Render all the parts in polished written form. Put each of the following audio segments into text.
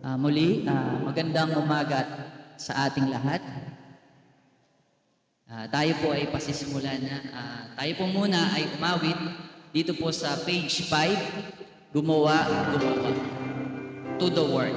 Magandang umaga sa ating lahat. Tayo po ay pasisimulan na. Tayo po muna ay umawit dito po sa page 5, gumawa, to the word.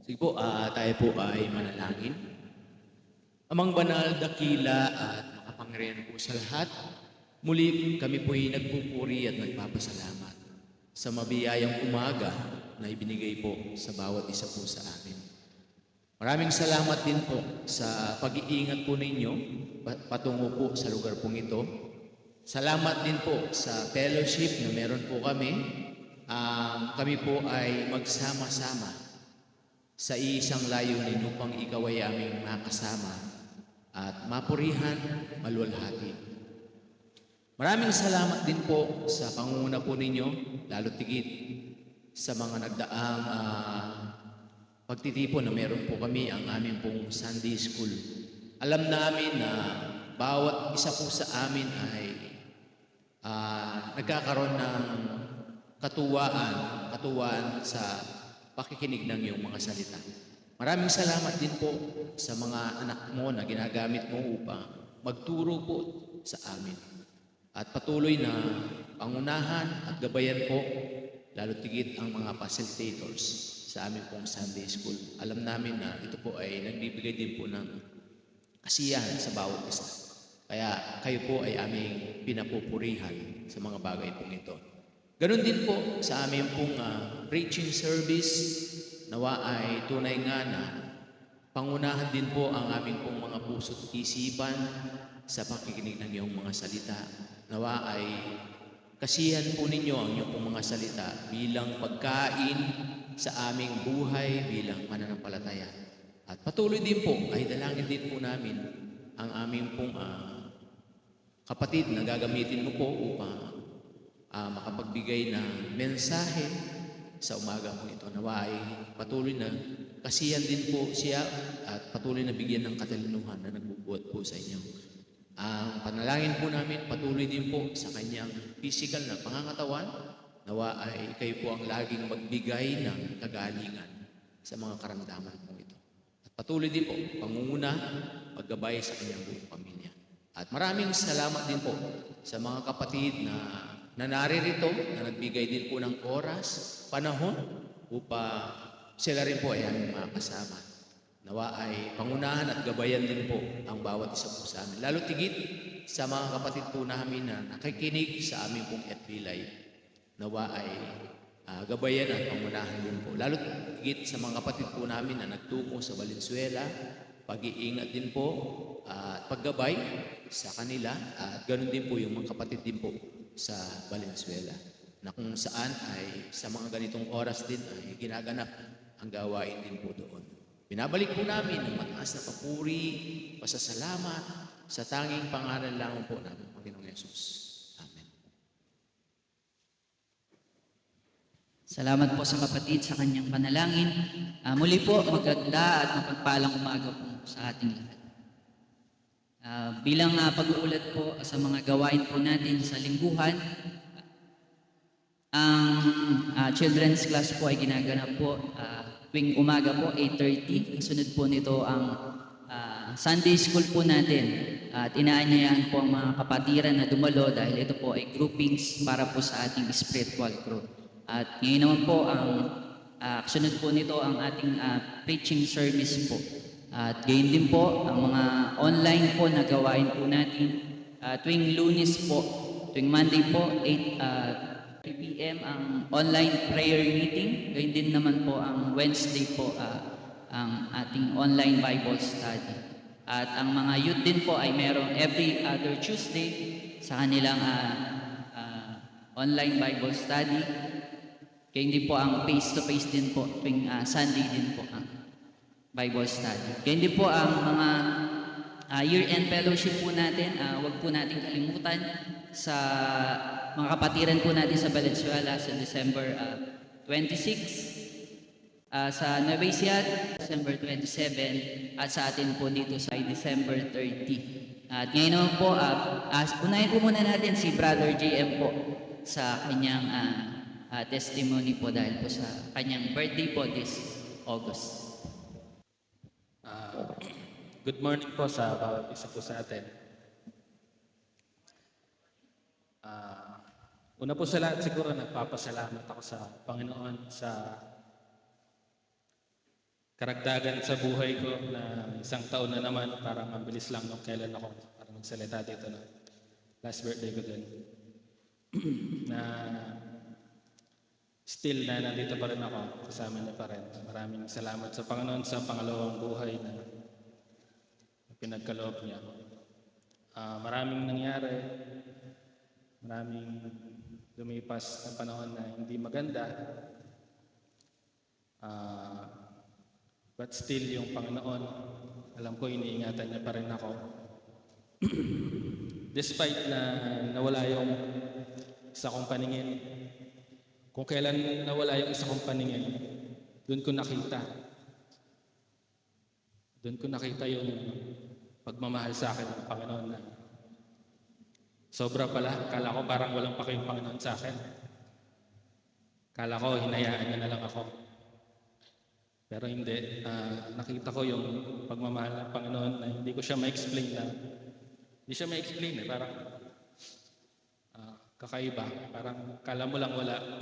Sige po, tayo po ay manalangin. Amang banal, dakila at makapangyarihan po sa lahat, muli kami po ay nagpupuri at nagpapasalamat sa mabiyayang umaga na ibinigay po sa bawat isa po sa amin. Maraming salamat din po sa pag-iingat po ninyo patungo po sa lugar pong ito. Salamat din po sa fellowship na meron po kami. Kami po ay magsama-sama sa isang layunin upang ikaw ay aming makasama at mapurihan, maluwalhati. Maraming salamat din po sa pangunguna po ninyo, lalo tigit sa mga nagdaang pagtitipon na meron po kami ang aming pong Sunday School. Alam namin na bawat isa po sa amin ay nagkakaroon ng katuwaan sa pakikinig ng iyong mga salita. Maraming salamat din po sa mga anak mo na ginagamit mo upang magturo po sa amin. At patuloy na pangunahan at gabayan po, lalo tigit ang mga facilitators sa amin pong Sunday School. Alam namin na ito po ay nagbibigay din po ng kasiyahan sa bawat isa. Kaya kayo po ay aming pinapupurihan sa mga bagay pong ito. Ganon din po sa aming pong preaching service, nawa ay tunay nga na pangunahan din po ang aming pong mga puso't isipan sa pakikinig ng iyong mga salita. Nawa ay kasiyahan po ninyo ang iyong pong mga salita bilang pagkain sa aming buhay bilang mananampalataya. At patuloy din po ay dalangin din po namin ang aming pong kapatid na gagamitin mo po upang makapagbigay ng mensahe sa umaga mo ito. Nawa ay patuloy na kasiyan din po siya at patuloy na bigyan ng katalinuhan na nagbubuhat po sa inyo. Ang panalangin po namin, patuloy din po sa kanyang physical na pangangatawan. Nawa ay kayo po ang laging magbigay ng kagalingan sa mga karamdaman po ito. At patuloy din po, pangunguna, paggabay sa kanyang buong pamilya. At maraming salamat din po sa mga kapatid na naririto, na nagbigay din po ng oras, panahon, upang sila rin po ay aming makasama. Nawa ay pangunahan at gabayan din po ang bawat isa po sa amin. Lalo tigit sa mga kapatid po namin na nakikinig sa aming pong FB Live. Nawa ay gabayan at pangunahan din po. Lalo tigit sa mga kapatid po namin na nagtungo sa Valenzuela, pag-iingat din po at paggabay sa kanila at ganoon din po yung mga kapatid din po sa Valenzuela na kung saan ay sa mga ganitong oras din ay ginaganap ang gawain din po doon. Binabalik po namin ang mataas na papuri, pasasalamat sa tanging pangalan lamang po namin, Panginoong Yesus. Amen. Salamat po sa kapatid sa kanyang panalangin. Muli po, maganda at mapagpalang umaga po sa ating lahat. Bilang pag-uulat po sa mga gawain po natin sa lingguhan, ang children's class po ay ginaganap po tuwing umaga po, 8:30. Kasunod po nito ang Sunday school po natin. At inaanyayahan po ang mga kapatiran na dumalo dahil ito po ay groupings para po sa ating spiritual growth. At ngayon naman po, ang kasunod po nito ang ating preaching service po. At gayon din po, ang mga online po na gawain po natin tuwing Lunes po, tuwing Monday po, 3 p.m. ang online prayer meeting. Gayon din naman po ang Wednesday po, ang ating online Bible study. At ang mga youth din po ay merong every other Tuesday sa kanilang online Bible study. Gayon din po ang face-to-face din po tuwing Sunday din po ang Bible study. Ganyan din po ang mga year-end fellowship po natin. Huwag po natin kalimutan sa mga kapatiran po natin sa Valenzuela sa December 26, sa Nueva Ecija, December 27, at sa atin po dito sa December 30. At ngayon naman po, unahin po muna natin si Brother JM po sa kanyang testimony po dahil po sa kanyang birthday po this August. Good morning po sa bawat isa po sa atin. Una po sa lahat siguro nagpapasalamat ako sa Panginoon sa karagdagan sa buhay ko na isang taon na naman, parang mabilis lang nung kailan ako parang magsalita dito na last birthday ko din. Na still na nandito pa rin ako, kasama niya pa rin. Maraming salamat sa Panginoon sa pangalawang buhay na pinagkaloob niya. Maraming nangyari, maraming lumipas na panahon na hindi maganda. But still, yung Panginoon, alam ko iniingatan niya pa rin ako. Despite na nawala yung isa kong paningin, kung kailan nawala yung isa kong paningin, doon ko nakita yung pagmamahal sa akin ng Panginoon na sobra pala. Kala ko parang walang paki yung Panginoon sa akin. Kala ko hinayaan niya na lang ako. Pero hindi. Nakita ko yung pagmamahal ng Panginoon na hindi ko siya ma-explain na. Hindi siya ma-explain eh. Parang kakaiba. Parang kala mo lang wala.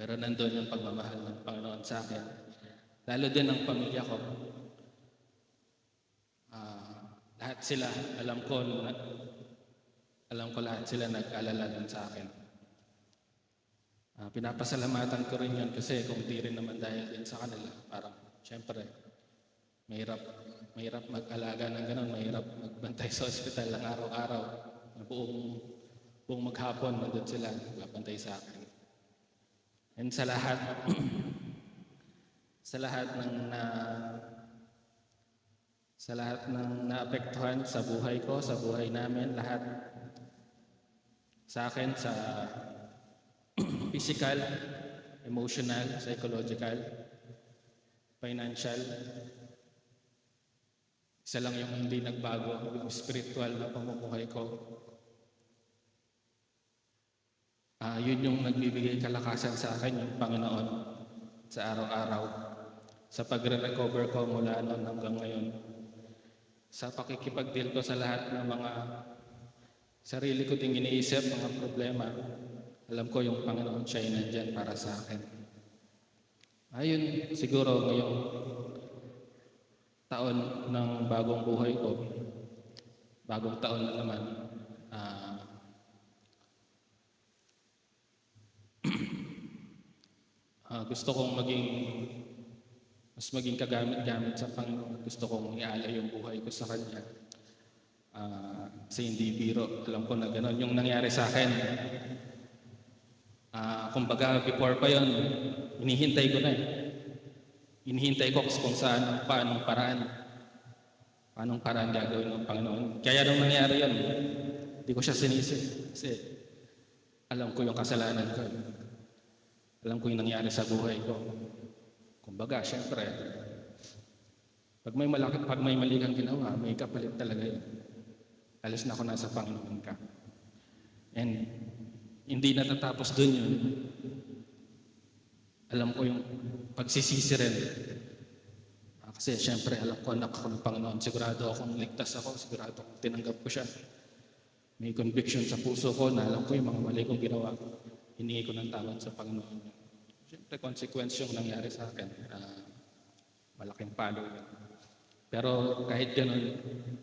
Pero nandun yung pagmamahal ng Panginoon sa akin. Lalo din ang pamilya ko. Lahat sila, alam ko lahat sila nag-alala din sa akin. Pinapasalamatan ko rin yun kasi kung di rin naman dahil din sa kanila, parang syempre, mahirap mag-alaga ng ganun, mahirap magbantay sa ospital lang araw-araw. Buong maghapon, nandun sila, magbantay sa akin. And sa lahat, sa lahat ng naapektuhan sa buhay ko, sa buhay namin, lahat sa akin, sa physical, emotional, psychological, financial. Isa lang yung hindi nagbago, yung spiritual na pamumuhay ko. Yun yung nagbibigay kalakasan sa akin, yung Panginoon, sa araw-araw. Sa pagre-recover ko mula noon hanggang ngayon. Sa pakikipag-deal ko sa lahat ng mga sarili ko ding iniisip, mga problema. Alam ko yung Panginoon siya ay nandyan para sa akin. Ayun, siguro ngayong taon ng bagong buhay ko, bagong taon na naman, gusto kong mas maging kagamit-gamit sa Panginoon. Gusto kong ialay yung buhay ko sa Kanya. Kasi hindi biro. Alam ko na gano'n yung nangyari sa akin. Kumbaga, before pa yon, hinihintay ko na eh. Hinihintay ko kung saan, paanong paraan gagawin ng Panginoon. Kaya nung nangyari yon, hindi ko siya sinisi. Kasi alam ko yung kasalanan ko. Alam ko yung nangyari sa buhay ko. Kumbaga, syempre, pag may mali kang ginawa, may kapalit talaga yun. Alis na ako nasa Panginoon ka. And hindi natatapos dun yun. Alam ko yung pagsisisi rin. Kasi syempre, alam ko anak ako ng Panginoon. Sigurado akong ligtas ako. Sigurado akong tinanggap ko siya. May conviction sa puso ko na alam ko yung mga mali kong ginawa. Hiningi ko ng tawad sa Panginoon. Siyempre, consequence yung nangyari sa akin. Malaking palo yun. Pero kahit gano'n,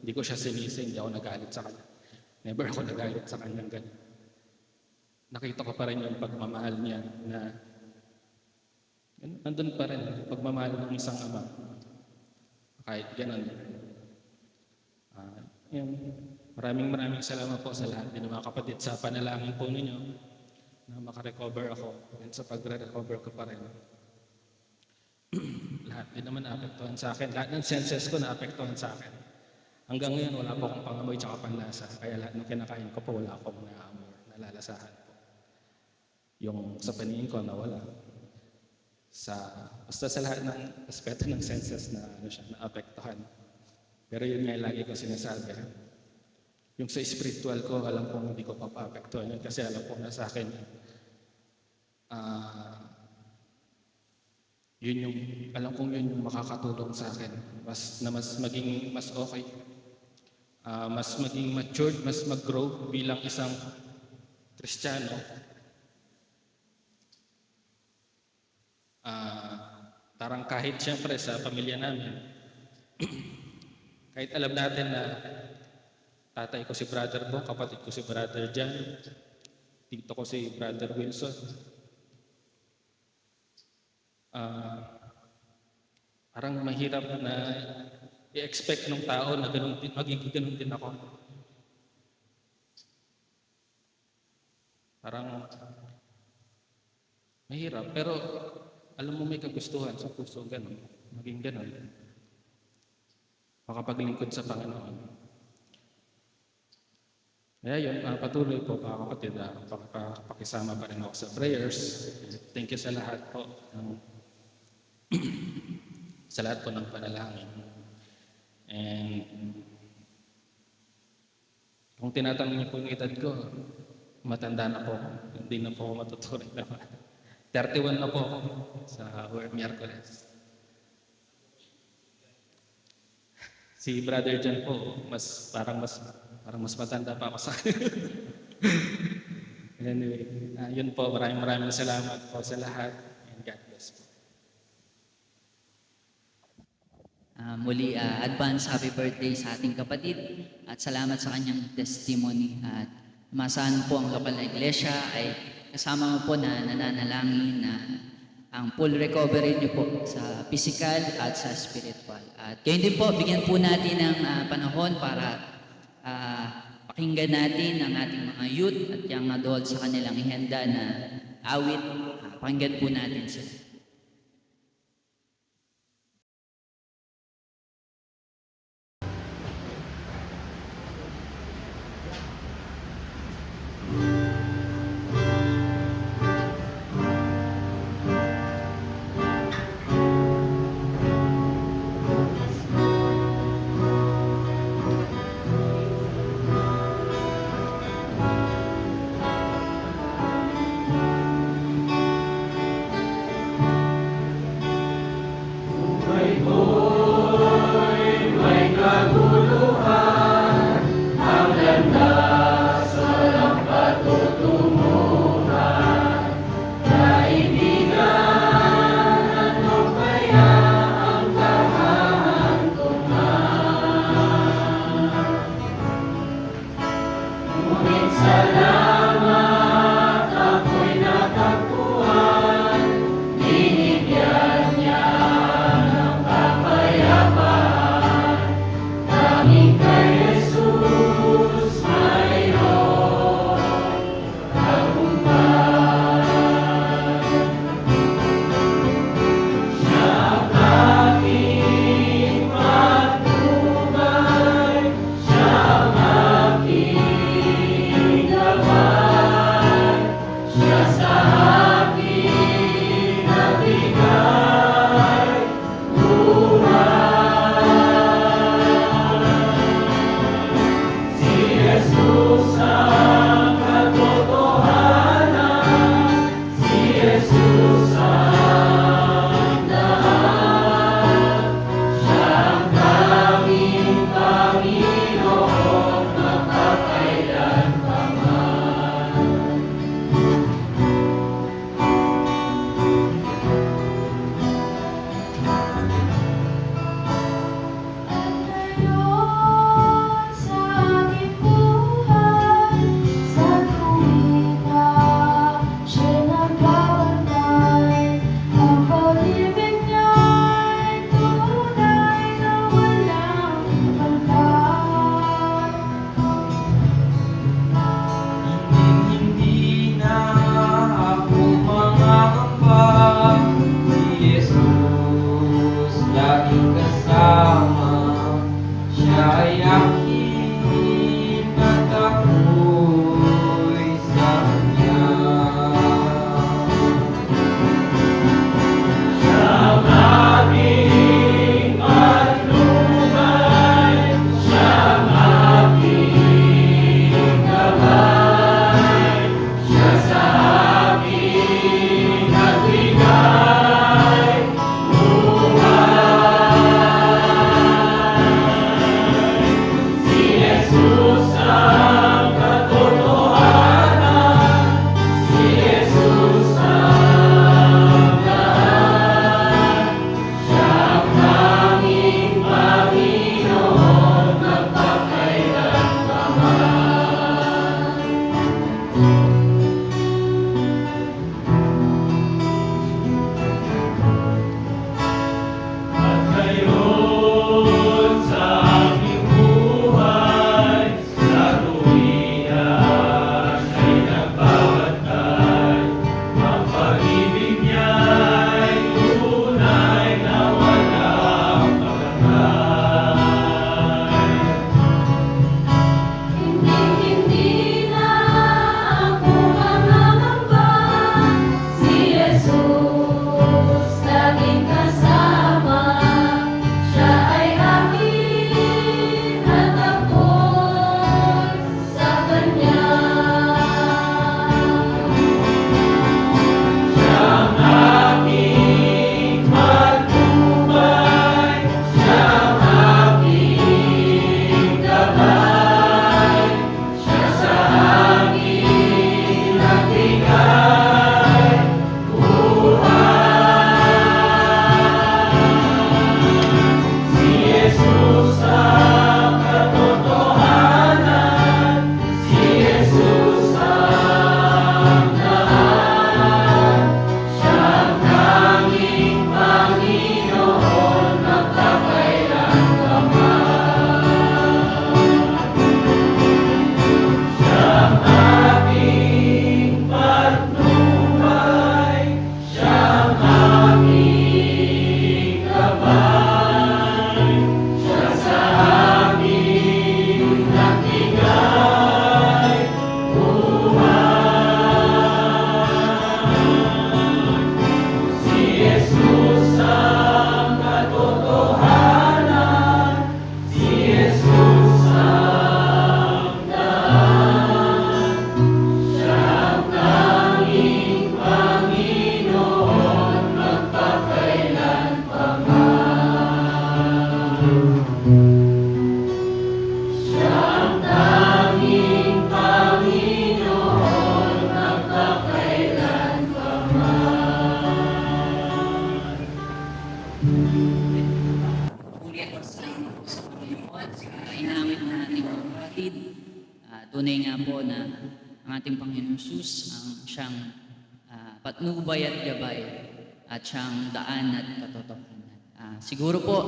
hindi ko siya sinisi, hindi ako nagalit sa kanya. Never ako nagalit sa kanyang gano'n. Nakita ko pa rin yung pagmamahal niya na nandun pa rin, pagmamahal ng isang ama. Kahit gano'n. Maraming salamat po sa lahat ng mga kapatid sa panalangin po ninyo na makarecover ako. And sa pagre-recover ko pa rin. Lahat din naman naapektuhan sa akin. Lahat ng senses ko naapektuhan sa akin. Hanggang ngayon, wala po akong pangamoy tsaka panlasa. Kaya lahat ng kinakain ko po, wala akong naamoy, nalalasahan po. Yung sa paningin ko, nawala. Basta sa lahat ng aspeto ng senses na naapektuhan. Pero yun nga lagi ko sinasabi. Yung sa spiritual ko, alam kong hindi ko papaapektuhan yun kasi alam ko na sa akin alam kong yun yung makakatulong sa akin mas maging mas okay, mas maging matured, mas mag-grow bilang isang Kristiyano. Parang kahit siyempre sa pamilya namin, kahit alam natin na tatay ko si Brother Bo, kapatid ko si Brother Jan, tito ko si Brother Wilson. Parang mahirap na i-expect ng tao na magiging ganun din ako. Parang mahirap, pero alam mo may kagustuhan sa puso ganun, maging ganun. Makapaglingkod sa Panginoon. Kaya yun, patuloy po mga kapatid, pakisama pa rin ako sa prayers. Thank you sa lahat po. Sa lahat po ng panalangin. And kung tinatanong niyo po yung edad ko, matanda na po ako. Hindi na po ako matuturing naman. 31 na po ako sa Miyerkules. Si Brother John po, parang mas matanda pa ako sa akin. Anyway, yun po, maraming salamat po sa lahat. And God bless po. Muli, advance happy birthday sa ating kapatid at salamat sa kanyang testimony. At masahan po ang lokal na iglesia ay kasama mo po na nananalangin na ang full recovery niyo po sa physical at sa spiritual. At kayo din po, bigyan po natin ng panahon para pakinggan natin ang ating mga youth at young adults sa kanilang ihanda na awit. Pakinggan po natin sila. laging kasama. Siya ay aking at ako'y sa Kanya. Hindi na ako mangangamba, si Jesus laging kasama. Siya ay akin at ako'y sa Kanya. Puri at pasalamat po sa Panginoon sa inawit ng ating mga kapatid. Tunay nga po na ang ating Panginoon Jesus ang siyang patnubay at gabay at siyang daan at katotohanan. Siguro po,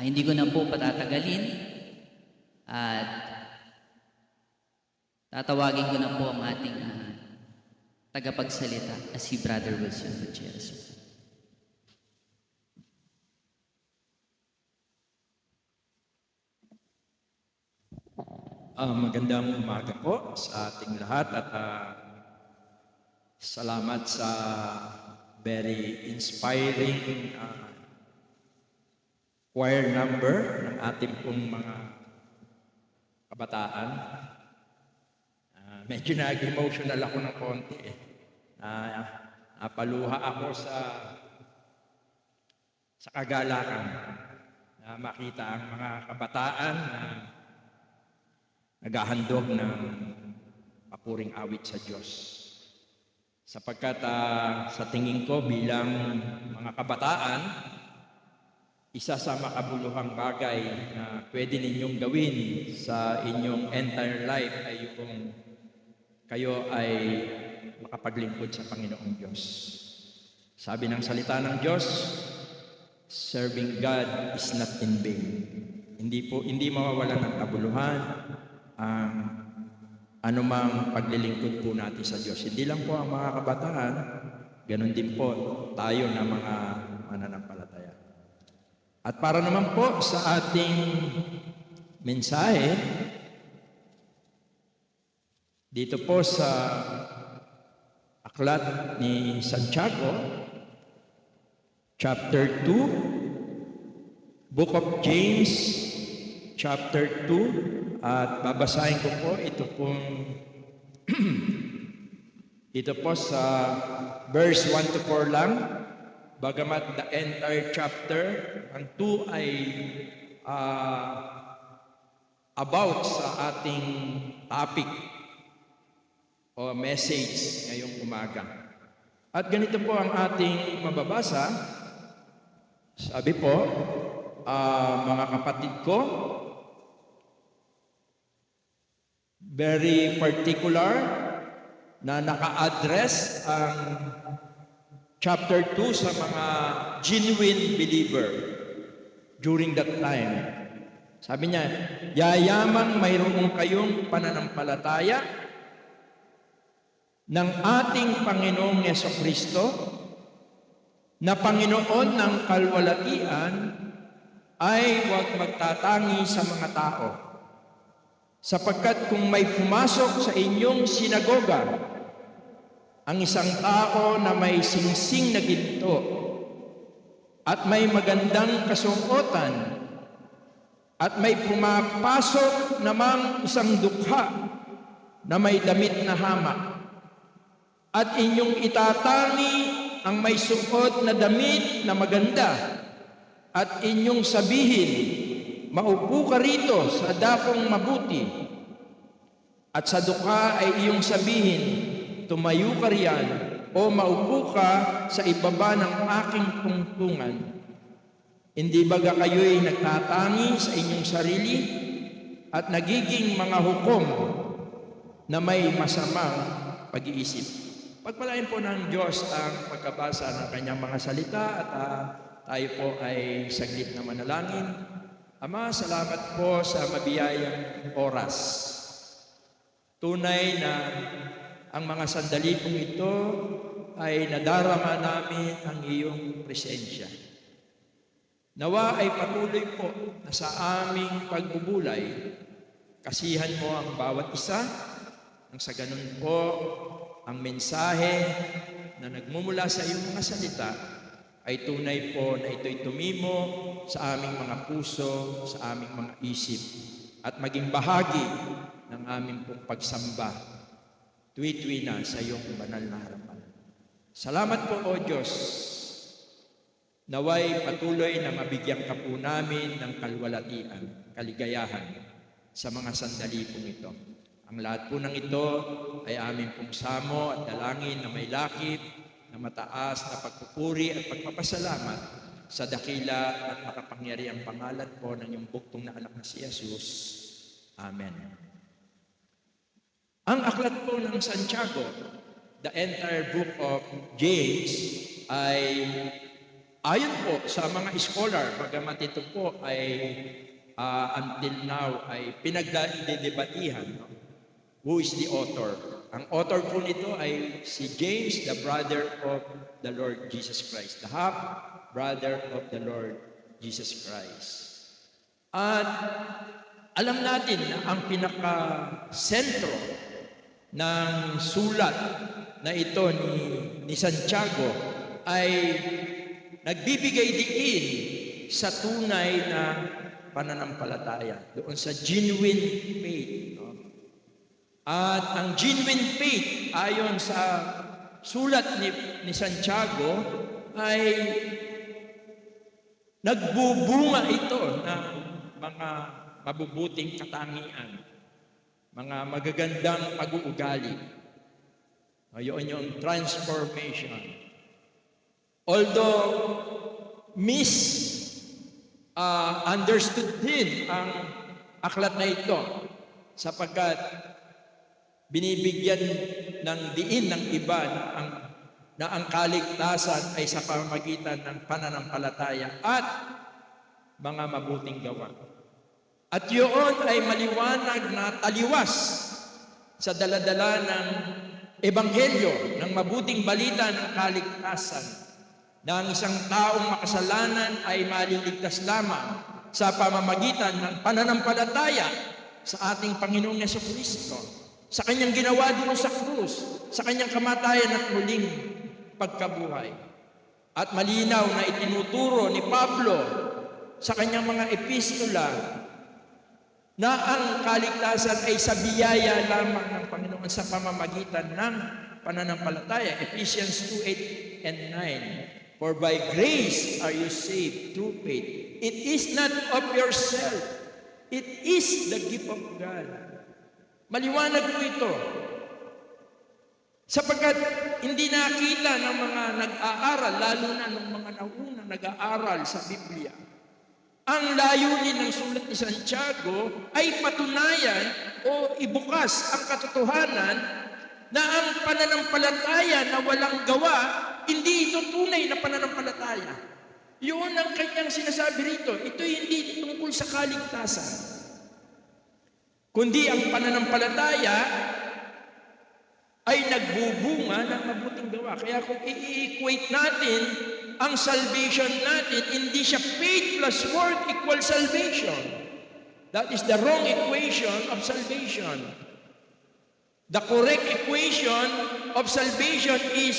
hindi ko na po patatagalin at tatawagin ko na po ang ating tagapagsalita na si Brother Wilson Gutierrez. Magandang umaga po sa ating lahat at salamat sa very inspiring choir number ng ating pong mga kabataan. Medyo nag-emotional ako ng konti eh. Napaluha ako sa kagalakan na makita ang mga kabataan na naghahandog ng papuring awit sa Diyos. Sapagkat sa tingin ko bilang mga kabataan, isa sa makabuluhang bagay na pwede ninyong gawin sa inyong entire life ay yung kayo ay makapaglingkod sa Panginoong Diyos. Sabi ng salita ng Diyos, serving God is not in vain. Hindi mawawalan ng kabuluhan ang anumang paglilingkod po natin sa Diyos. Hindi lang po ang mga kabataan, ganun din po tayo na mga mananampalataya. At para naman po sa ating mensahe, dito po sa aklat ni Santiago, chapter 2, Book of James, chapter 2, at babasahin ko po ito po sa verse 1 to 4 lang, bagamat the entire chapter, ang 2 ay about sa ating topic o message ngayong umaga. At ganito po ang ating mababasa. Sabi po, mga kapatid ko, very particular na naka-address ang chapter 2 sa mga genuine believer during that time. Sabi niya, yayamang mayroon kayong pananampalataya ng ating Panginoong Yesukristo na Panginoon ng kalwalatian ay huwag magtatangi sa mga tao. Sapagkat kung may pumasok sa inyong sinagoga ang isang tao na may singsing na ginto at may magandang kasuotan at may pumapasok namang isang dukha na may damit na hamak at inyong itatangi ang may suot na damit na maganda at inyong sabihin, maupo ka rito sa dakong mabuti at sa dukha ay iyong sabihin, tumayo ka riyan o maupo ka sa ibaba ng aking tungtungan. Hindi baga kayo'y nagtatangi sa inyong sarili at nagiging mga hukom na may masamang pag-iisip. Pagpalain po ng Diyos ang pagkabasa ng kanyang mga salita at tayo po ay saglit na manalangin. Ama, salamat po sa mabiyayang oras. Tunay na ang mga sandali pong ito ay nadarama namin ang iyong presensya. Nawa ay patuloy po na sa aming pagbubulay, kasihan mo ang bawat isa, nang sa ganun po ang mensahe na nagmumula sa iyong mga salita ay tunay po na ito'y tumimo sa aming mga puso, sa aming mga isip, at maging bahagi ng aming pong pagsamba, tuwi-tuwi na sa iyong banal na harapan. Salamat po, O Diyos, naway patuloy na mabigyan ka po namin ng kalwalatian, kaligayahan sa mga sandali pong ito. Ang lahat po ng ito ay aming pong samo at dalangin na may lakip, na mataas na pagpupuri at pagpapasalamat sa dakila at makapangyarihang pangalan po ng iyong buktong na anak na si Jesus. Amen. Ang aklat po ng Santiago, the entire book of James, ay ayon po sa mga scholar, bagamat ito po ay until now ay pinagdedebatihan, no? Who is the author? Ang author po nito ay si James, the brother of the Lord Jesus Christ, the half-brother of the Lord Jesus Christ. At alam natin na ang pinaka-sentro ng sulat na ito ni Santiago ay nagbibigay diin sa tunay na pananampalataya, doon sa genuine faith. No? At ang genuine faith, ayon sa sulat ni Santiago, ay nagbubunga ito ng mga mabubuting katangian, mga magagandang pag-uugali. Yun yung transformation. Although understood din ang aklat na ito sapagkat binibigyan ng diin ng iba na ang kaligtasan ay sa pamamagitan ng pananampalataya at mga mabuting gawa. At yun ay maliwanag na taliwas sa daladala ng ebanghelyo, ng mabuting balita ng kaligtasan na ang isang taong makasalanan ay maliligtas lamang sa pamamagitan ng pananampalataya sa ating Panginoong Jesucristo, sa kanyang ginawa doon sa krus, sa kanyang kamatayan at muling pagkabuhay. At malinaw na itinuturo ni Pablo sa kanyang mga epistola na ang kaligtasan ay sa biyaya lamang ng Panginoon sa pamamagitan ng pananampalataya. Ephesians 2:8 and 9. For by grace are you saved through faith. It is not of yourself. It is the gift of God. Maliwanag po ito. Sapagkat hindi nakita ng mga nag-aaral, lalo na ng mga naunang nag-aaral sa Biblia, ang layunin ng sulat ni Santiago ay patunayan o ibukas ang katotohanan na ang pananampalataya na walang gawa, hindi ito tunay na pananampalataya. Yun ang kanyang sinasabi rito. Ito hindi tungkol sa kaligtasan, kundi ang pananampalataya ay nagbubunga ng mabuting gawa. Kaya kung i-equate natin ang salvation natin, hindi siya faith plus work equals salvation. That is the wrong equation of salvation. The correct equation of salvation is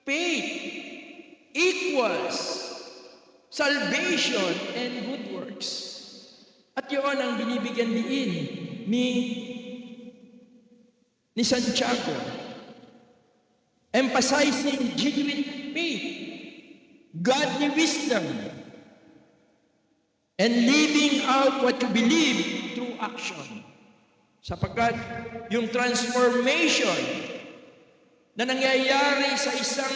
faith equals salvation and good works. At yun ang binibigyan diin ni Santiago, emphasizing genuine faith, godly wisdom, and living out what you believe through action. Sapagkat yung transformation na nangyayari sa isang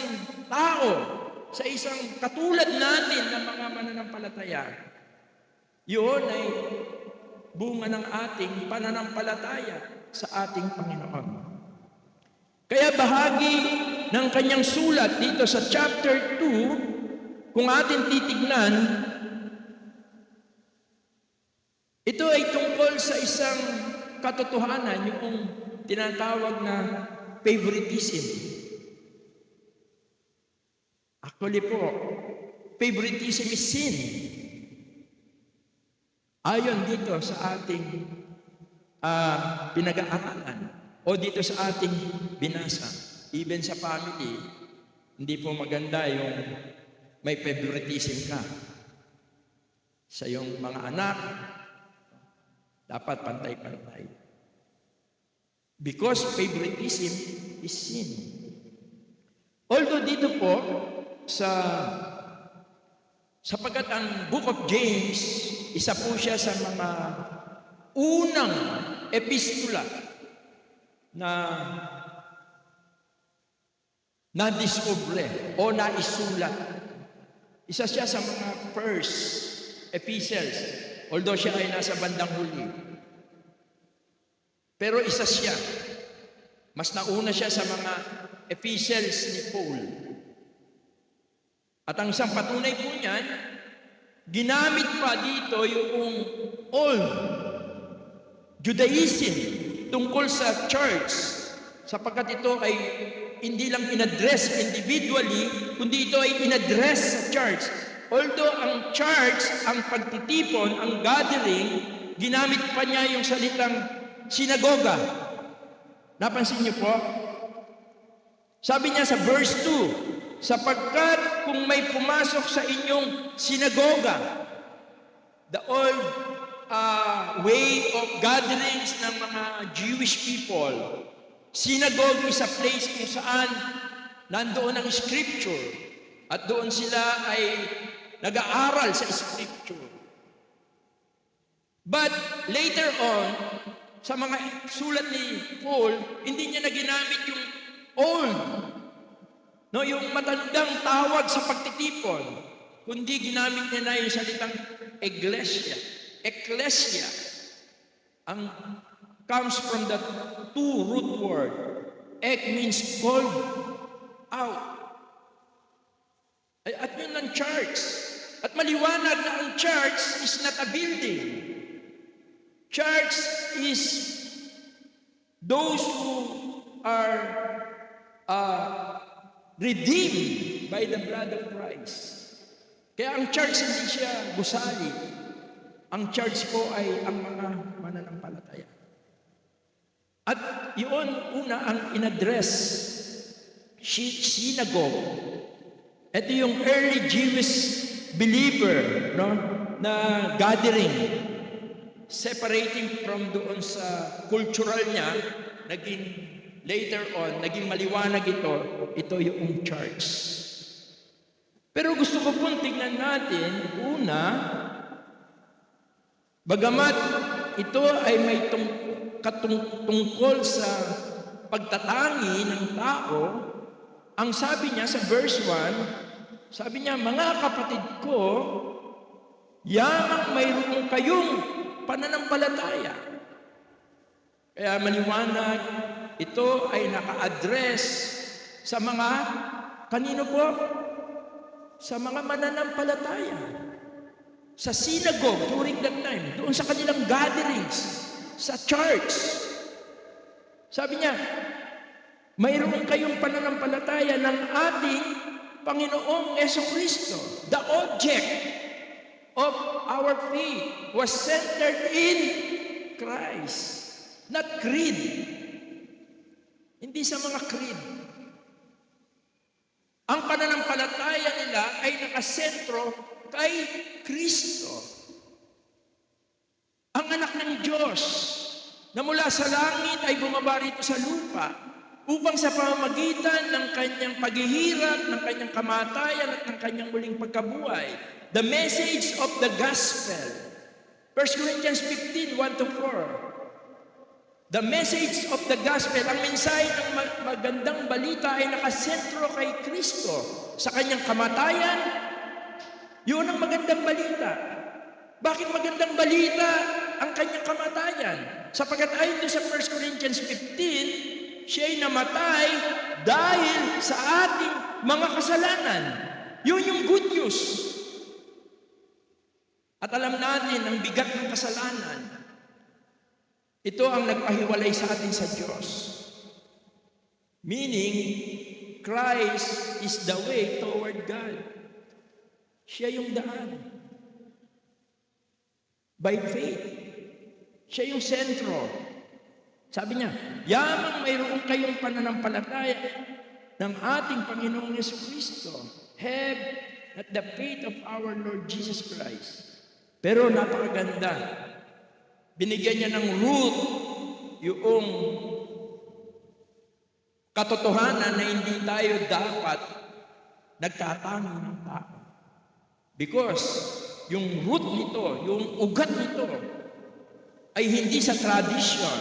tao, sa isang katulad natin na mga mananampalataya, yun ay bunga ng ating pananampalataya sa ating Panginoon. Kaya bahagi ng kanyang sulat dito sa chapter 2, kung atin titignan, ito ay tungkol sa isang katotohanan, yung tinatawag na favoritism. Actually po, favoritism is sin. Ayon dito sa ating pinag-aaralan o dito sa ating binasa. Even sa family, hindi po maganda yung may favoritism ka. Sa iyong mga anak, dapat pantay-pantay. Because favoritism is sin. Although dito po, sapagkat ang Book of James, isa po siya sa mga unang epistola na na-discover o naisulat. Isa siya sa mga first epistles, although siya ay nasa bandang huli. Pero isa siya. Mas nauna siya sa mga epistles ni Paul. At ang isang patunay po niyan, ginamit pa dito yung old Judaism tungkol sa church, sapagkat ito ay hindi lang in-address individually, kundi ito ay in-address sa church. Although ang church, ang pagtitipon, ang gathering, ginamit pa niya yung salitang sinagoga. Napansin niyo po? Sabi niya sa verse 2, sapagkat kung may pumasok sa inyong sinagoga, the old way of gatherings ng mga Jewish people, synagogue is a place kung saan nandoon ang scripture at doon sila ay nag-aaral sa scripture. But later on, sa mga sulat ni Paul, hindi niya na ginamit yung old, yung matandang tawag sa pagtitipon, kundi ginamit niya na yung salitang iglesia. Ecclesia comes from the two root word. Ek means called out. At yun ang church. At maliwanag na ang church is not a building. Church is those who are redeemed by the blood of Christ. Kaya ang church hindi siya gusali. Ang church po ay ang mga mananampalataya. At yun, una ang in-address, synagogue. Ito yung early Jewish believer, no, na gathering, separating from doon sa cultural niya, naging later on, naging maliwanag ito yung church. Pero gusto ko pong tingnan natin, una, bagamat ito ay may tungkol sa pagtatangi ng tao, ang sabi niya sa verse 1, sabi niya, mga kapatid ko, yamang mayroon kayong pananampalataya. Kaya maliwanag, ito ay naka-address sa mga, kanino po? Sa mga mananampalataya. Sa synagogue during that time, doon sa kanilang gatherings, sa church. Sabi niya, mayroon kayong pananampalataya ng ating Panginoong Jesucristo. The object of our faith was centered in Christ, not creed. Hindi sa mga creed. Ang pananampalataya nila ay nakasentro kay Kristo. Ang anak ng Diyos na mula sa langit ay bumaba rito sa lupa upang sa pamamagitan ng kanyang paghihirap, ng kanyang kamatayan at ng kanyang muling pagkabuhay, the message of the gospel. 1 Corinthians 15, 1-4. The message of the gospel, ang mensahe ng magandang balita ay nakasentro kay Kristo. Sa kanyang kamatayan, yun ang magandang balita. Bakit magandang balita ang kanyang kamatayan? Sapagkat ayon sa 1 Corinthians 15, siya'y namatay dahil sa ating mga kasalanan. Yun yung good news. At alam natin ang bigat ng kasalanan. Ito ang nagpahiwalay sa atin sa Diyos. Meaning, Christ is the way toward God. Siya yung daan. By faith. Siya yung sentro. Sabi niya, yamang mayroon kayong pananampalataya ng ating Panginoong Jesucristo. Have at the faith of our Lord Jesus Christ. Pero napakaganda. Binigyan niya ng root yung katotohanan na hindi tayo dapat nagtatangi ng tao. Because yung root nito, yung ugat nito, ay hindi sa tradition,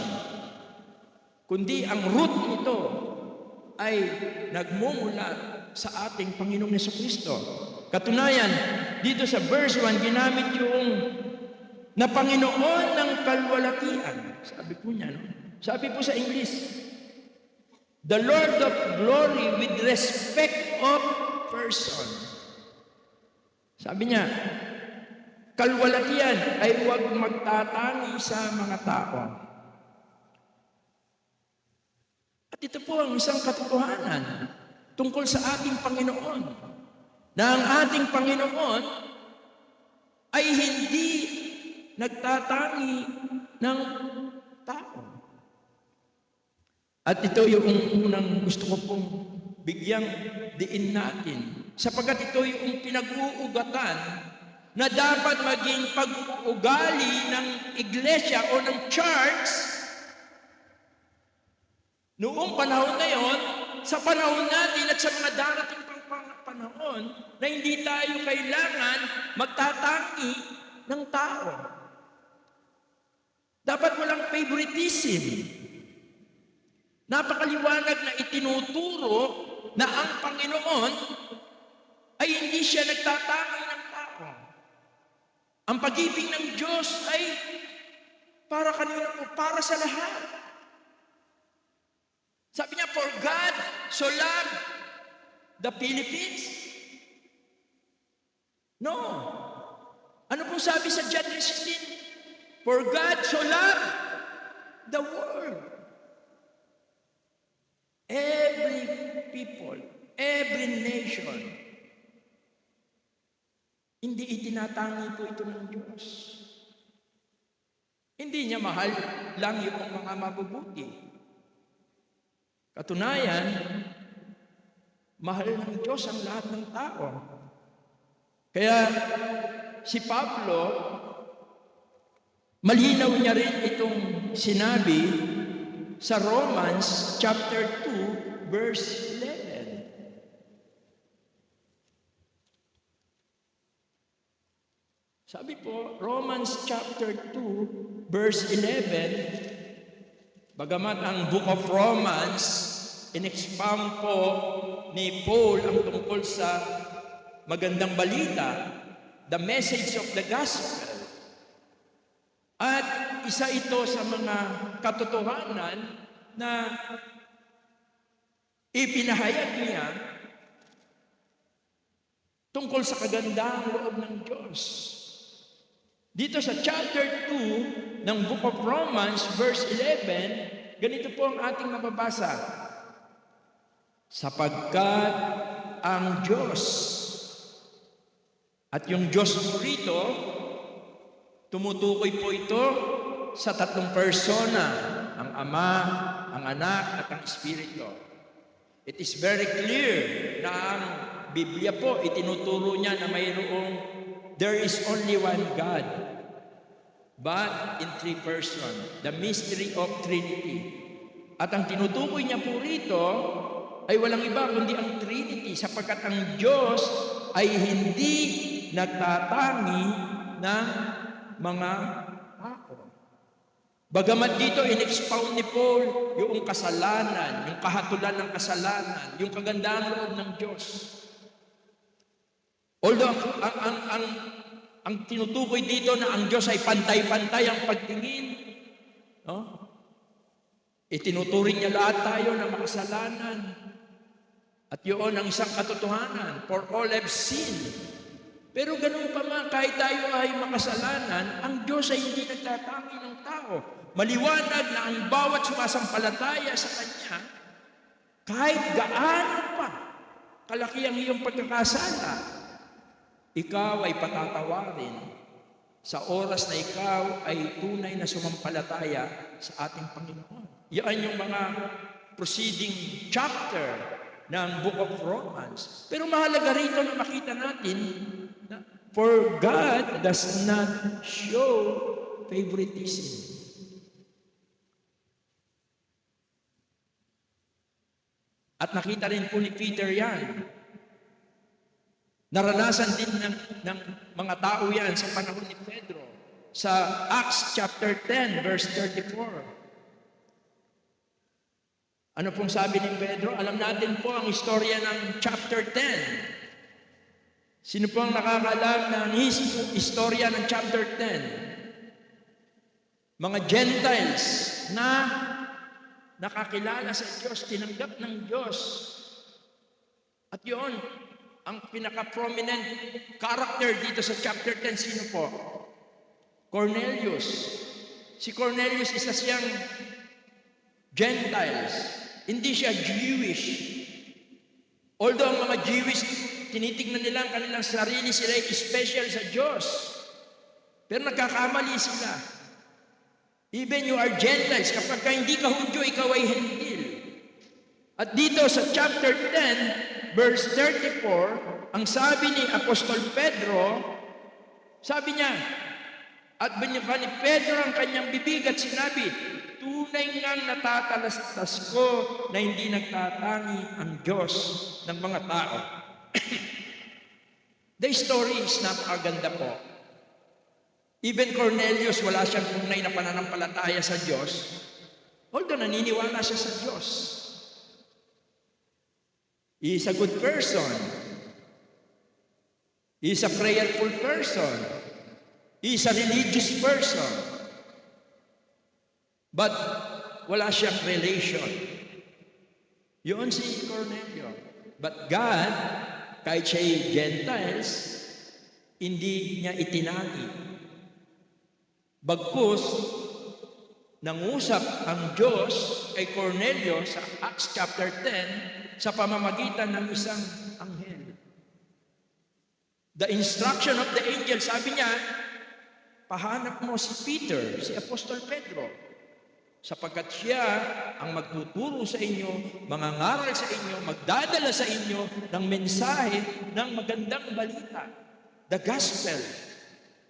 kundi ang root nito ay nagmumula sa ating Panginoong Jesucristo. Katunayan, dito sa verse 1, ginamit yung na Panginoon ng kalwalatian. Sabi po niya, no? Sabi po sa English, the Lord of glory with respect of person. Sabi niya, kalwalatian ay huwag magtatangi sa mga tao. At ito po ang isang katotohanan tungkol sa ating Panginoon. Na ang ating Panginoon ay hindi nagtatangi ng tao. At ito yung unang gusto ko pong bigyang diin natin. Sapagkat ito yung pinag-uugatan na dapat maging pag-ugali ng iglesia o ng church noong panahon na yon, sa panahon natin at sa mga darating pang panahon na hindi tayo kailangan magtatangi ng tao. Dapat walang favoritism. Napakaliwanag na itinuturo na ang Panginoon ay hindi siya nagtatangi ng tao. Ang pag-ibig ng Diyos ay para kanino po? Para sa lahat. Sabi niya, for God so loved the Philippines? No. Ano pong sabi sa John 3:16? For God so loved the world. Every people, Every nation. Hindi itinatangi po ito ng Diyos. Hindi niya mahal lang yung mga mabubuti. Katunayan, mahal ng Diyos ang lahat ng tao. Kaya si Pablo, malinaw niya rin itong sinabi sa Romans chapter 2, verse 11. Sabi po, Romans chapter 2, verse 11, bagamat ang Book of Romans, in-expound po ni Paul ang tungkol sa magandang balita, the message of the gospel. At isa ito sa mga katotohanan na ipinahayag niya tungkol sa kagandahang loob ng Diyos. Dito sa chapter 2 ng Book of Romans, verse 11, ganito po ang ating mababasa. Sapagkat ang Diyos, at yung Diyos po rito, tumutukoy po ito sa tatlong persona, ang Ama, ang Anak, at ang Espiritu. It is very clear na ang Biblia po, itinuturo niya na mayroong there is only one God, but in three persons, the mystery of Trinity. At ang tinutukoy niya po rito ay walang iba kundi ang Trinity, sapagkat ang Diyos ay hindi nagtatangi ng mga tao. Bagamat dito in-expound ni Paul yung kasalanan, yung kahatulan ng kasalanan, yung kagandahang loob ng Diyos. Although ang tinutukoy dito na ang Diyos ay pantay-pantay ang pagtingin, no? Itinuturing niya lahat tayo na makasalanan. At yun ang isang katotohanan, for all have sinned. Pero ganun pa man, kahit tayo ay makasalanan, ang Diyos ay hindi nagtatangi ng tao. Maliwanag na ang bawat sumasampalataya sa Kanya, kahit gaano pa kalaki ang iyong pagkakasala, ikaw ay patatawarin sa oras na ikaw ay tunay na sumampalataya sa ating Panginoon. Yan yung mga preceding chapter ng Book of Romans. Pero mahalaga rito na makita natin na for God does not show favoritism. At nakita rin po ni Peter yan. Naranasan din ng mga tao yan sa panahon ni Pedro. Sa Acts chapter 10, verse 34. Ano pong sabi ni Pedro? Alam natin po ang istorya ng chapter 10. Sino po ang nakakalam ng istorya ng chapter 10? Mga Gentiles na nakakilala sa Diyos, tinanggap ng Diyos. At yun, ang pinaka-prominent character dito sa chapter 10, sino po? Cornelius. Si Cornelius, isa siyang Gentiles. Hindi siya Jewish. Although ang mga Jewish, tinitignan nila ang kanilang sarili, sila ay special sa Diyos. Pero nagkakamali sila. Even you are Gentiles, kapag hindi ka Hudyo, ikaw ay Hentil. At dito sa chapter 10, verse 34, ang sabi ni Apostol Pedro, sabi niya, at binaba ni Pedro ang kanyang bibig at sinabi, tunay ngang natatalastas ko na hindi nagtatangi ang Diyos ng mga tao. The story is napakaganda po. Even Cornelius, wala siyang tunay na pananampalataya sa Diyos, although naniniwala siya sa Diyos. He is a good person. He is a prayerful person. He is a religious person. But wala siyang relation. Yun si Cornelio. But God, kahit siya'y Gentiles, hindi niya itinagi. Bagkus, nangusap ang Diyos kay Cornelio sa Acts chapter 10, sa pamamagitan ng isang anghel. The instruction of the angel, sabi niya, pahanap mo si Peter, si Apostol Pedro, sapagkat siya ang magtuturo sa inyo, mangangaral sa inyo, magdadala sa inyo ng mensahe ng magandang balita, the gospel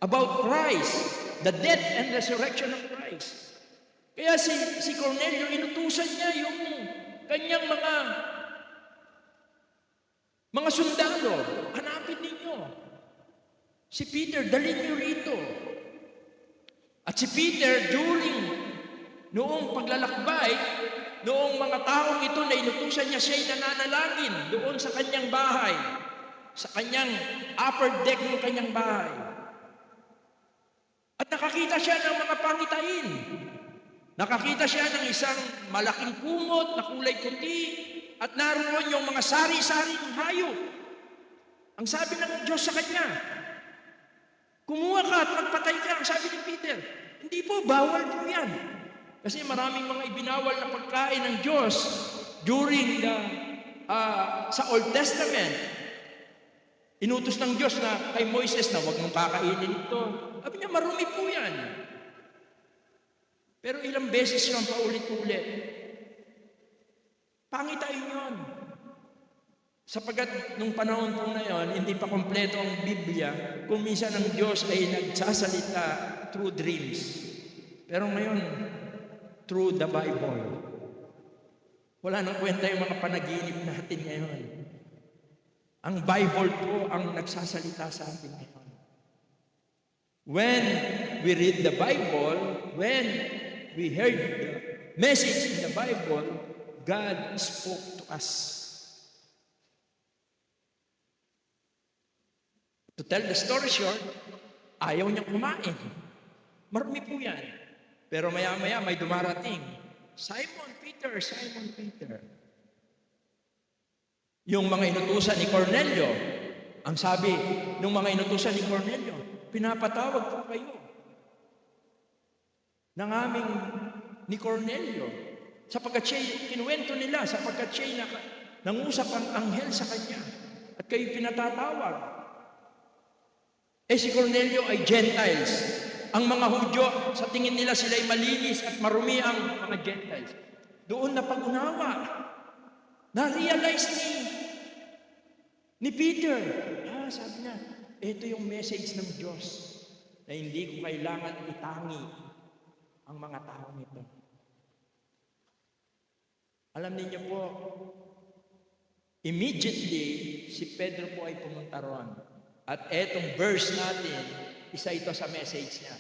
about Christ, the death and resurrection of Christ. Kaya si Cornelio, inutusan niya yung kanyang mga sundalo, hanapin ninyo. Si Peter, dalhin niyo rito. At si Peter, noong paglalakbay, noong mga taong ito na inutusan niya, siya'y nananalangin doon sa kanyang bahay, sa kanyang upper deck ng kanyang bahay. At nakakita siya ng mga pangitain. Nakakita siya ng isang malaking kumot na kulay puti at naroon yung mga sari-saring hayop. Ang sabi ng Diyos sa kanya, kumuha ka at magpatay ka. Ang sabi ni Peter, hindi po, bawal po yan. Kasi maraming mga ibinawal na pagkain ng Diyos during sa Old Testament. Inutos ng Diyos na kay Moises na huwag mong kakainin ito. Sabi niya, marumi po yan. Pero ilang beses yun paulit-ulit. Pangitain yun. Sapagkat nung panahon po na yun, hindi pa kompleto ang Biblia, kung minsan ang Diyos ay nagsasalita through dreams. Pero ngayon, through the Bible. Wala nang kwenta yung mga panaginip natin ngayon. Ang Bible po ang nagsasalita sa atin ngayon. When we read the Bible, when we heard the message in the Bible, God spoke to us. To tell the story short, ayaw niyang kumain. Marami po yan. Pero maya-maya may dumarating. Simon Peter, Simon Peter. Yung mga inutusan ni Cornelio, ang sabi ng mga inutusan ni Cornelio, pinapatawag po kayo ng aming ni Cornelio sapagkat siya, kinuwento nila, sapagkat siya nangusap ang anghel sa kanya at kayo pinatatawag. Si Cornelio ay Gentiles. Ang mga Hudyo, sa tingin nila sila'y malinis at marumi ang mga Gentiles. Doon na pag-unawa. Na-realize ni Peter. Sabi niya, ito yung message ng Diyos na hindi ko kailangan itangi ang mga taong ito. Alam niyo po, immediately, si Pedro po ay pumunta ron. At etong verse natin, isa ito sa message niya.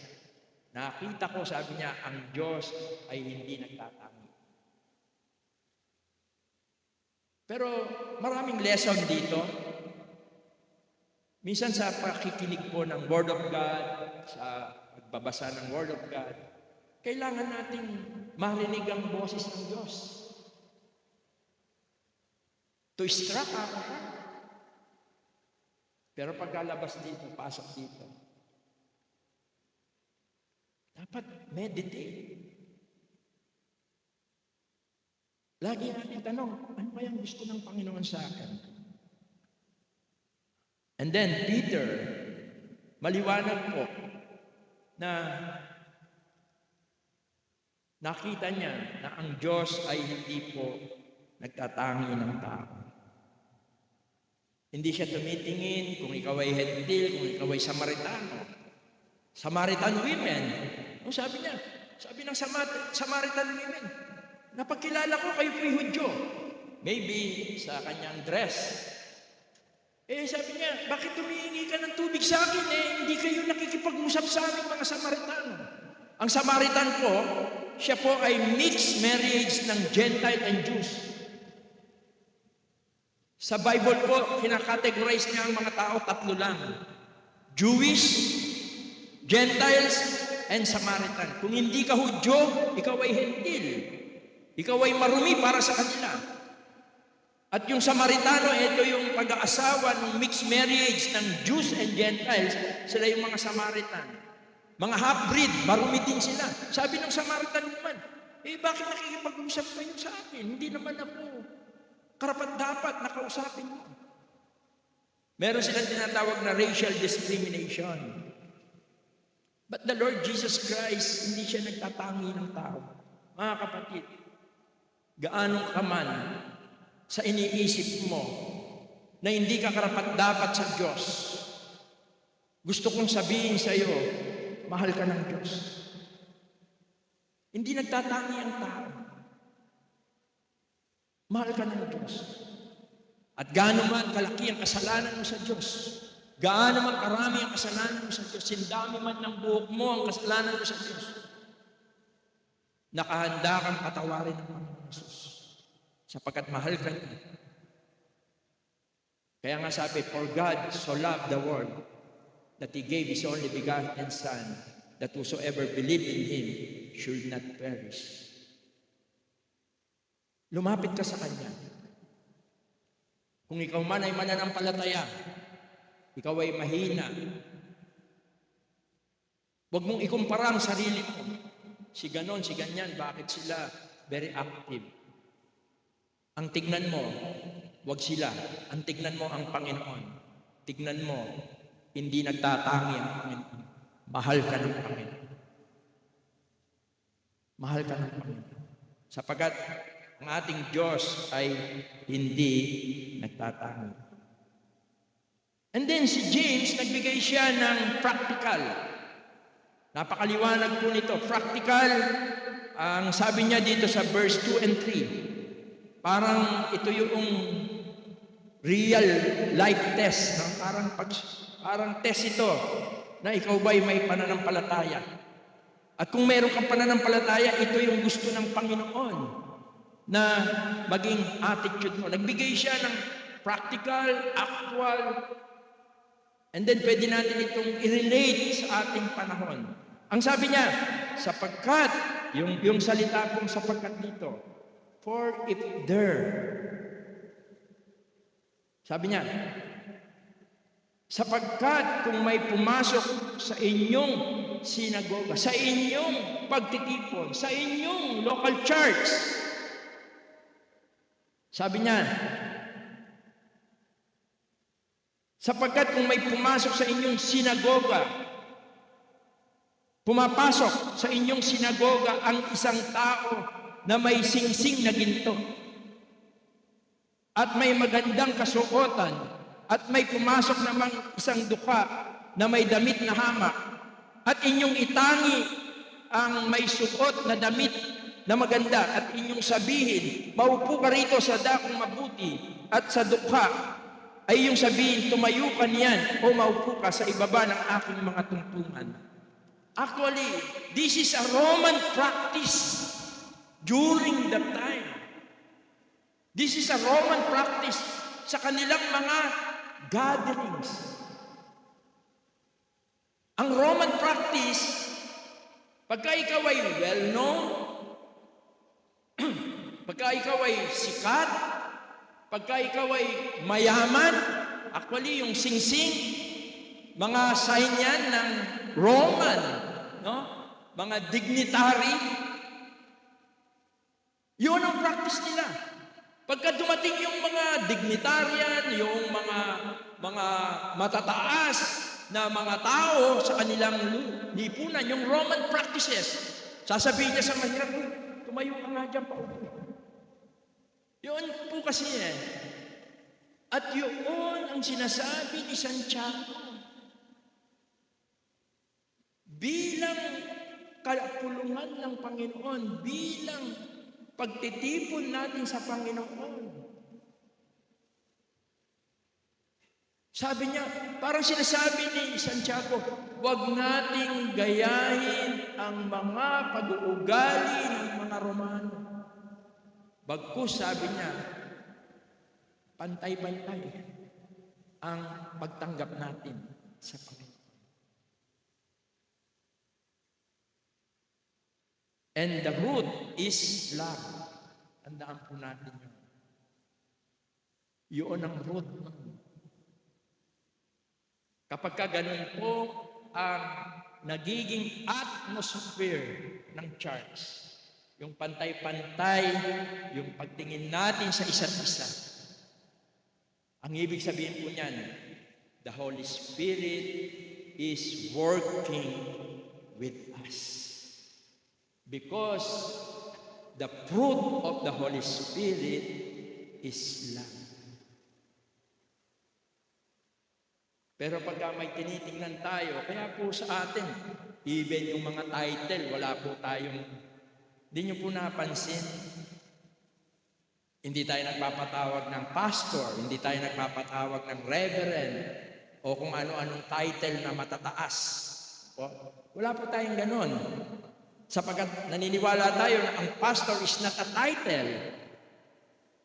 Nakita ko, sabi niya, ang Diyos ay hindi nagtatangi. Pero maraming lesson dito. Minsan sa pakikinig po ng Word of God, sa pagbabasa ng Word of God, kailangan nating marinig ang boses ng Diyos. To instruct ako. Pero pagkalabas dito, pasok dito, dapat meditate. Lagi natin tanong, ano kayang gusto ng Panginoon sa akin? And then Peter, maliwanag po na nakita niya na ang Diyos ay hindi po nagtatangi ng tao. Hindi siya tumitingin kung ikaw ay hentil, kung ikaw ay Samaritano. Samaritan women. Sabi niya, sabi ng Samaritan women, napagkilala ko kayo po'y Hudyo. Maybe sa kanyang dress. Sabi niya, bakit tumihingi ka ng tubig sa akin? Hindi kayo nakikipag-usap sa aming mga Samaritano. Ang Samaritan po, siya po ay mixed marriage ng Gentile and Jews. Sa Bible po, kinakategorize niya ang mga tao tatlo lang. Jewish, Gentiles, and Samaritan. Kung hindi ka Hudyo, ikaw ay hentil. Ikaw ay marumi para sa kanila. At yung Samaritano, ito yung pag-aasawa ng mixed marriage ng Jews and Gentiles. Sila yung mga Samaritan. Mga half-breed, marumi din sila. Sabi ng Samaritan naman, bakit nakikipag-usap kayo sa akin? Hindi naman ako karapat-dapat na kausapin mo. Meron silang tinatawag na racial discrimination. But the Lord Jesus Christ, hindi siya nagtatangi ng tao. Mga kapatid, gaano ka man sa iniisip mo na hindi ka karapat-dapat sa Diyos, gusto kong sabihin sa iyo, mahal ka ng Diyos. Hindi nagtatangi ang tao. Mahal ka ng Diyos. At gaano man kalaki ang kasalanan mo sa Diyos, gaano man karami ang kasalanan mo sa Diyos, sindami man ng buhok mo ang kasalanan mo sa Diyos, nakahanda kang patawarin ng Panginoon Jesus. Sapagkat mahal ka niya. Kaya nga sabi, for God so loved the world that He gave His only begotten Son, that whosoever believed in Him should not perish. Lumapit ka sa Kanya. Kung ikaw man ay mananampalataya, ikaw ay mahina, huwag mong ikumpara ang sarili mo. Si ganon, si ganyan, bakit sila very active? Ang tignan mo, huwag sila. Ang tignan mo ang Panginoon. Tignan mo, hindi nagtatangi ang Panginoon. Mahal ka ng Panginoon. Mahal ka ng Panginoon. Sapagat ang ating Diyos ay hindi nagtatangi. And then si James, nagbigay siya ng practical. Napakaliwanag po nito. Practical, ang sabi niya dito sa verse 2 and 3, parang ito yung real life test. No? Parang test ito na ikaw ba'y may pananampalataya. At kung meron kang pananampalataya, ito yung gusto ng Panginoon na maging attitude mo. Nagbigay siya ng practical, actual, and then pwede natin itong i-relate sa ating panahon. Ang sabi niya, sapagkat, yung salita kong sapagkat dito, for if there, sabi niya, sapagkat kung may pumasok sa inyong sinagoga, sa inyong pagtitipon, sa inyong local church, sabi niya, sapagkat kung may pumasok sa inyong sinagoga, pumapasok sa inyong sinagoga ang isang tao na may singsing na ginto at may magandang kasuotan at may pumasok namang isang dukha na may damit na hamak at inyong itangi ang may suot na damit na maganda at inyong sabihin, maupo ka rito sa dakong mabuti at sa dukha ay iyong sabihin, tumayo ka niyan o maupo ka sa ibaba ng aking mga tungtungan. Actually, this is a Roman practice during that time. This is a Roman practice sa kanilang mga gatherings. Ang Roman practice, pagka ikaw ay well-known, pagka ikaw ay sikat, pagka ikaw ay mayaman, actually yung singsing, mga sign yan ng Roman, no? Mga dignitary, yun ang practice nila. Pagka dumating yung mga dignitarian, yung mga matataas na mga tao sa kanilang lipunan, yung Roman practices, sasabihin niya sa mahirap, tumayo ka nga dyan, paupo. Yun po kasi eh. At yun ang sinasabi ni Santiago. Bilang kapulungan ng Panginoon, bilang pagtitipon natin sa Panginoon. Sabi niya, parang sinasabi ni Santiago, huwag nating gayahin ang mga pag-uugali ng mga Romano. Bagkus, sabi niya, pantay-pantay ang pagtanggap natin sa Panginoon. And the root is love. Tandaan po natin yun. Yun ang root. Kapag ka ganun po ang nagiging atmosphere ng church, yung pantay-pantay, yung pagtingin natin sa isa't isa, Ang ibig sabihin po niyan, the Holy Spirit is working with us. Because the fruit of the Holy Spirit is love. Pero pagka may tinitingnan tayo, kaya po sa atin, even yung mga title, wala po tayong, hindi nyo po napansin. Hindi tayo nagpapatawag ng pastor, hindi tayo nagpapatawag ng reverend, o kung ano-anong title na matataas. O, wala po tayong ganon. Sapagkat naniniwala tayo na ang pastor is not a title.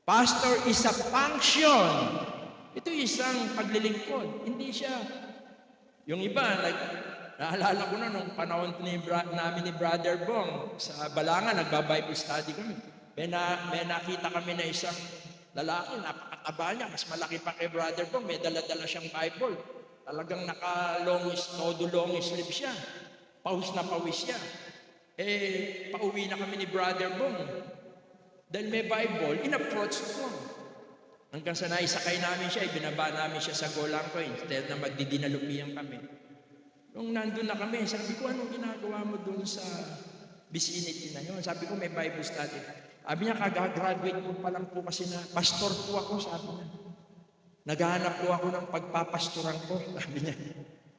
Pastor is a function. Ito isang paglilingkod. Hindi siya. Yung iba, naalala ko na nung panahon namin ni Brother Bong, sa Balangan, nagba-Bible study kami. May nakita kami na isang lalaki, napakataba niya, mas malaki pa kay Brother Bong, may dala-dala siyang Bible. Talagang todo long sleeve siya. Pawis na pawis siya. Pauwi na kami ni Brother Bong. Dahil may Bible, in-approach ko. Hanggang sa naisakay namin siya, ibinaba namin siya sa golang ko, instead na magdidinalupihan kami. Nung nandun na kami, sabi ko, anong ginagawa mo dun sa vicinity na yun? Sabi ko, may Bible study. Sabi niya, kagagraduate ko pa lang po kasi na pastor po ako, sabi niya. Naghahanap po ako ng pagpapastoran ko, sabi niya.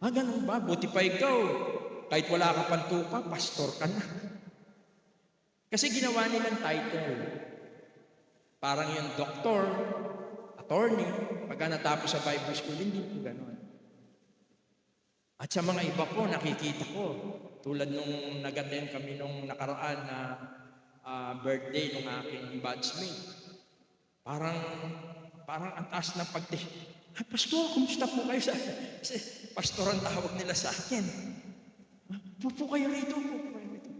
Ganun ba? Buti pa ikaw. Kahit wala ka pang tupa, pastor ka na. Kasi ginawa nilang title. Parang yung doktor, attorney, pagka natapos sa Bible school, hindi po gano'n. At sa mga iba po, nakikita ko, tulad nung nag-attend kami nung nakaraan na birthday ng aking batchmate, parang ang taas ng Pastor, kumusta po kayo sa kasi pastor ang tawag nila sa akin. Pupo kayo rito, pupo kayo rito.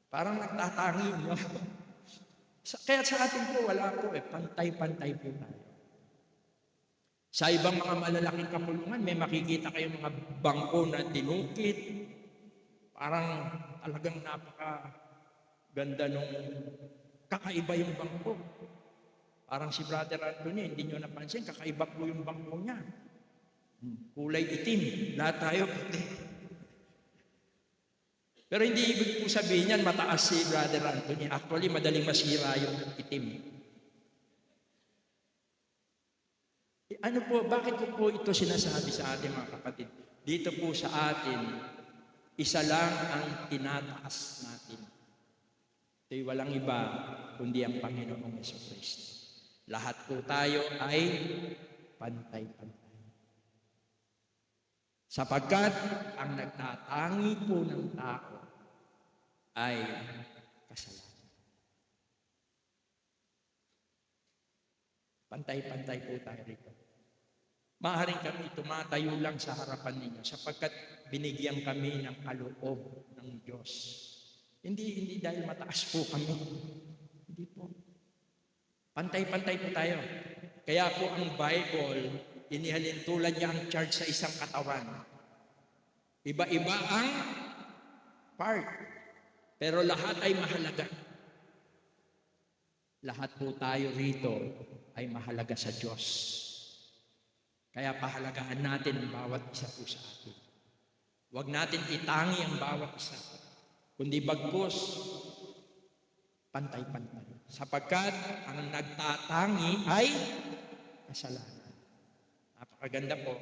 Parang nagtatangi, no? Kaya sa atin po, wala po pantay-pantay po tayo. Sa ibang mga malalaking kapulungan, may makikita kayong mga bangko na dinukit. Parang talagang napaka-ganda nung kakaiba yung bangko. Parang si Brother Anthony, hindi nyo napansin, kakaiba po yung bangko niya. Kulay itim, lahat tayo puti. Pero hindi ibig po sabihin yan, mataas si Brother Anthony. Actually, madaling masira yung itim. Ano po, bakit po ito sinasabi sa atin mga kapatid? Dito po sa atin, isa lang ang tinataas natin. Ito'y walang iba, kundi ang Panginoong Jesucristo. Lahat po tayo ay pantay-pantay. Sapagkat ang nagtatangi po ng tao ay kasalanan. Pantay-pantay po tayo rito. Maaaring kami tumatayo lang sa harapan ninyo sapagkat binigyan kami ng kaloob ng Diyos. Hindi dahil mataas po kami. Hindi po. Pantay-pantay po tayo. Kaya po ang Bible, inihalin tulad niya ang charge sa isang katawan. Iba-iba ang part. Pero lahat ay mahalaga. Lahat po tayo rito ay mahalaga sa Diyos. Kaya pahalagaan natin ang bawat isa po sa atin. Huwag natin itangi ang bawat isa. Kundi bagkus, pantay-pantay. Sapagkat ang nagtatangi ay kasalanan. Napakaganda po.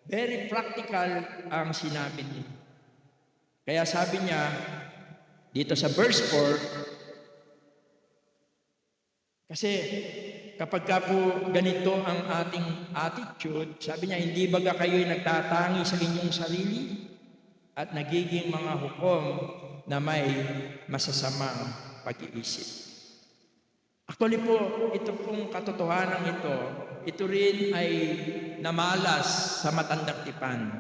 Very practical ang sinabi niya. Kaya sabi niya, dito sa verse 4, kasi kapag ka po ganito ang ating attitude, sabi niya, hindi baga kayo'y nagtatangi sa inyong sarili at nagiging mga hukom na may masasamang pag-iisip. Actually po, ito pong katotohanan ito rin ay namalas sa matandang tipan.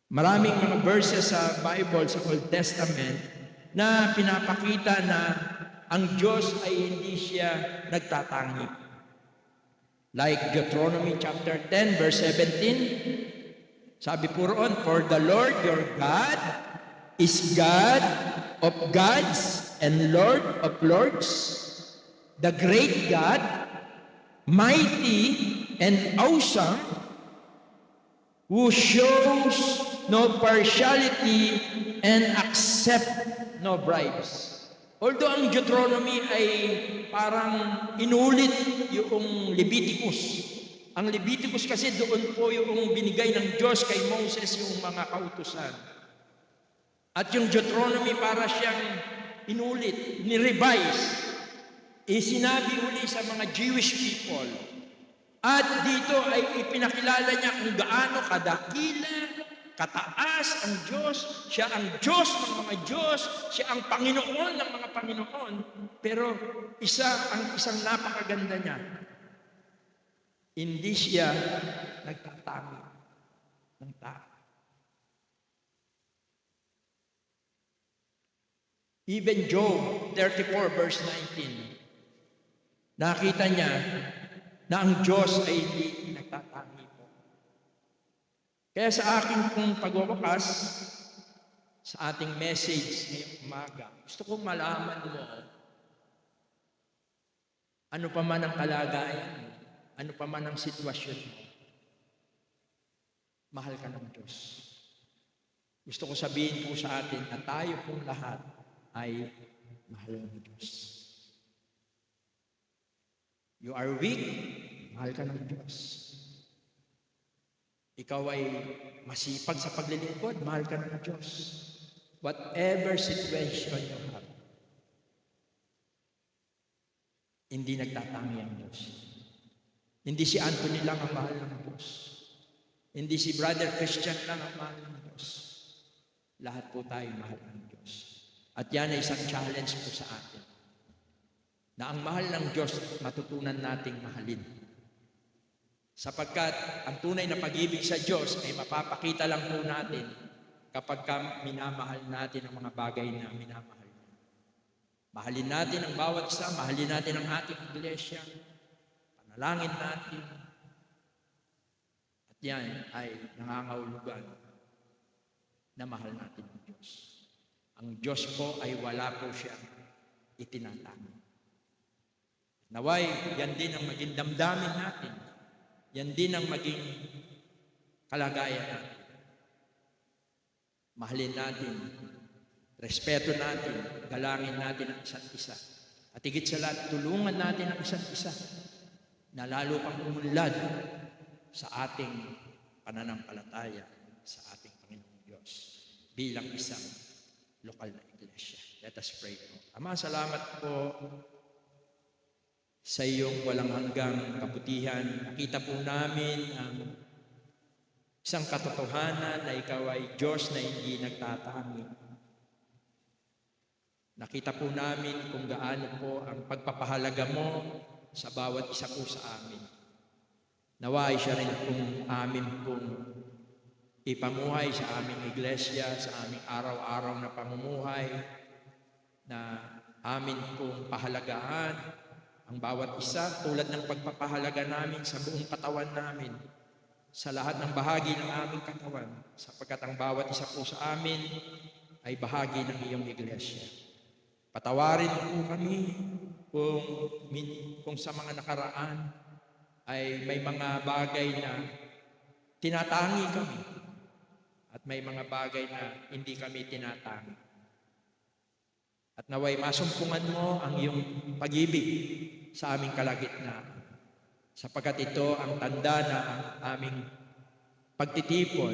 Maraming mga verses sa Bible, sa Old Testament, na pinapakita na ang Diyos ay hindi siya nagtatangi. Like Deuteronomy chapter 10, verse 17, sabi po roon, for the Lord your God is God of gods and Lord of lords, the great God mighty and awesome, who shows no partiality and accept no bribes. Although ang Deuteronomy ay parang inulit yung Leviticus. Ang Leviticus kasi doon po yung binigay ng Diyos kay Moses yung mga kautusan. At yung Deuteronomy para siyang inulit, ni-revise. Sinabi uli sa mga Jewish people. At dito ay ipinakilala niya kung gaano kadakila, kataas ang Diyos. Siya ang Diyos ng mga Diyos. Siya ang Panginoon ng mga Panginoon. Pero isang napakaganda niya. Hindi siya nagtatangi ng tao. Even Job 34 verse 19, nakita niya na ang Diyos ay hindi nagtatangi po. Kaya sa aking pong pagwawakas, sa ating message ngayong umaga, gusto kong malaman mo, ano pa man ang kalagayan mo, ano pa man ang sitwasyon mo, mahal ka ng Diyos. Gusto ko sabihin po sa atin na tayo pong lahat ay mahal ng Diyos. You are weak, mahal ka ng Diyos. Ikaw ay masipag sa paglilingkod, mahal ka ng Diyos. Whatever situation you have, hindi nagtatangi ang Diyos. Hindi si Anthony lang ang mahal ng Diyos. Hindi si Brother Christian lang ang mahal ng Diyos. Lahat po tayo mahal ng Diyos. At yan ay isang challenge po sa atin. Na ang mahal ng Diyos, matutunan nating mahalin. Sapagkat ang tunay na pag-ibig sa Diyos ay mapapakita lang po natin kapag minamahal natin ang mga bagay na minamahal natin. Mahalin natin ang bawat isa, mahalin natin ang ating iglesia, panalangin natin. At yan ay nangangahulugan na mahal natin ang Diyos. Ang Diyos po ay wala po siyang itinatanggi. Naway, yan din ang maging damdamin natin. Yan din ang maging kalagayan natin. Mahalin natin, respeto natin, galangin natin ang isa't isa. At higit sa lahat, tulungan natin ang isa't isa na lalo pang umunlad sa ating pananampalataya sa ating Panginoong Diyos bilang isang lokal na iglesia. Let us pray po. Ama, salamat po sa iyong walang hanggang kabutihan. Nakita po namin ang isang katotohanan na ikaw ay Diyos na hindi nagtatangi. Nakita po namin kung gaano po ang pagpapahalaga mo sa bawat isa po sa amin. Naway siya rin kung amin pong ipamuhay sa aming iglesia, sa aming araw-araw na pamumuhay, na amin pong pahalagaan ang bawat isa tulad ng pagpapahalaga namin sa buong katawan namin, sa lahat ng bahagi ng aming katawan, sapagkat ang bawat isa po sa amin ay bahagi ng iyong iglesia. Patawarin po kami kung sa mga nakaraan ay may mga bagay na tinatangi kami at may mga bagay na hindi kami tinatangi. At naway masumpungan mo ang iyong pag-ibig sa aming kalagitnaan, sapagkat ito ang tanda na ang aming pagtitipon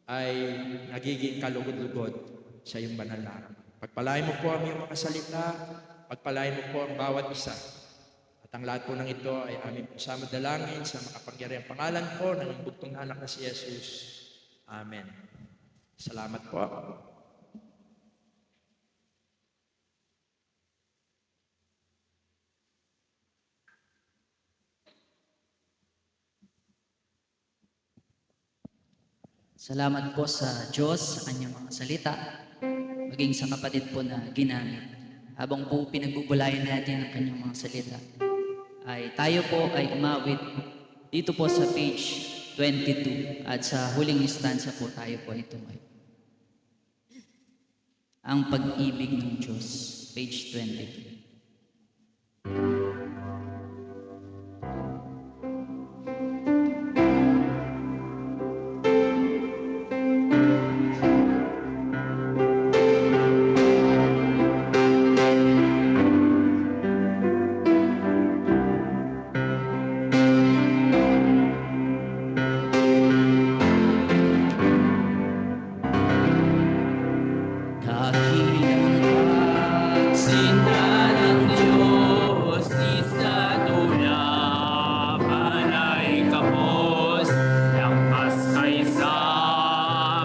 ay nagiging kalugod-lugod sa iyong banal na araw. Pagpalain mo po ang iyong mga salita, pagpalain mo po ang bawat isa. At ang lahat po ng ito ay aming sama dalangin sa makapangyarihang pangalan po ng bugtong anak na si Jesus. Amen. Salamat po. Salamat po sa Diyos sa kanyang mga salita, maging sa kapatid po na ginamit. Habang po pinagbubulayan natin ang kanyang mga salita, ay tayo po ay umawit dito po sa page 22 at sa huling istansa po tayo po ay tumayo. Ang pag-ibig ng Diyos, page 22.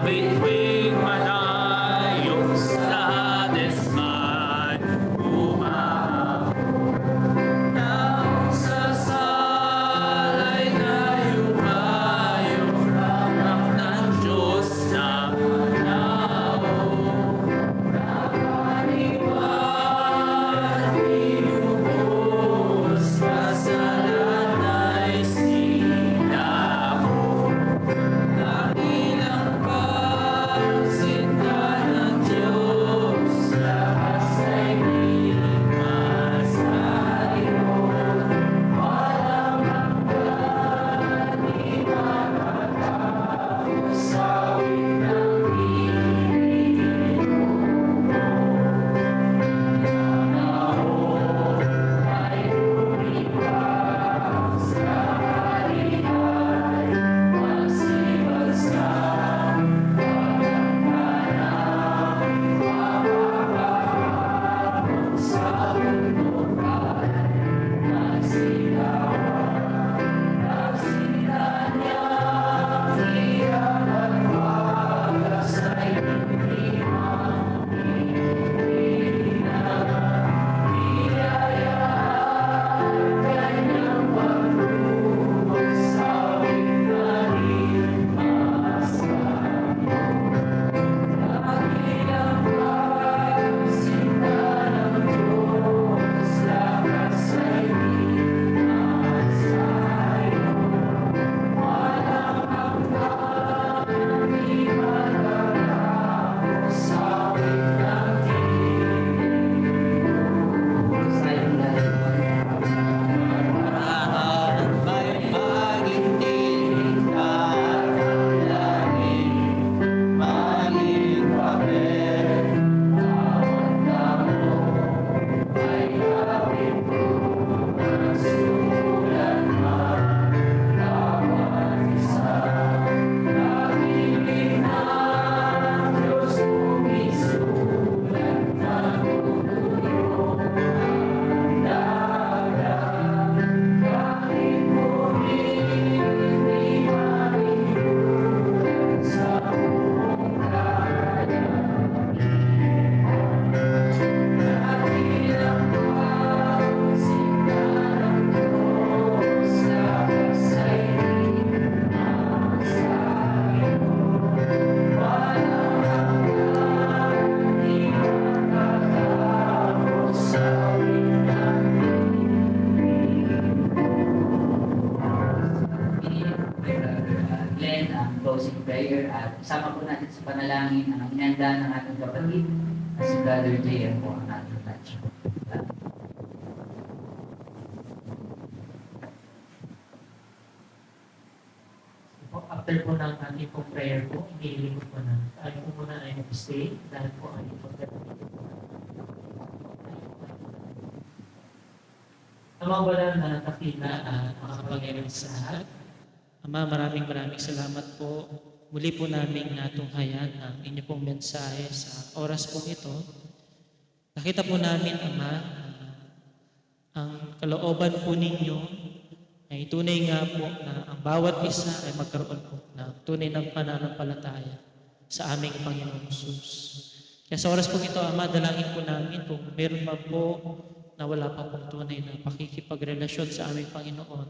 Mabitwing malayo sa desman, umahapon nang sasalay tayo kayo, anak ng Diyos na panahon. Nakaniwan, inubos, kasalan ay sinako. Nakilang pagsinta ng Diyos, lakas ay di masayo. Walang hanggan, di matatapos, sawit ng panahon ay lumipas, kaharian magsibagsak, walang ganap, mapapahapon sa mundo ay nagsigawan. Nagsilanya, hirap at wagas ay hindi biyayaan, kanyang pagluhod sa wiktahin masayo. Nakilang pagsinta ng Diyos, lakas ay di masayo. Walang hanggan, di matatapos, sawit ng may maginting at langit, maging papel, bawat damo ay gawin ko na sulat man, bawat isa. Nakikinig ng Diyos umisulat na tutulong ang dagat. Kahit muling di mahinulat sa buong kaya. Nakilang pagsinta ng Diyos, lakas ay di masayo. Walang hanggan, di matatapos, sawit ng Glenn, ang closing prayer at kasama po natin sa panalangin ang inanda ng ating kapatid na si Brother JM po ang ating touch. After po ng ating pong prayer po, iniiling ko na tayo po muna ay mag-stay dahil po ang ating pong prayer. Amang wala na takina at makapangyarihan sa lahat. Ama, maraming salamat po. Muli po namin natunghayan ang inyo pong mensahe sa oras pong ito. Nakita po namin, Ama, ang kalooban po ninyo ay tunay nga po na ang bawat isa ay magkaroon po ng tunay ng pananampalataya sa aming Panginoong Hesus. Kaya sa oras po ito, Ama, dalangin po namin kung meron man po na wala pa pong tunay na pakikipagrelasyon sa aming Panginoon,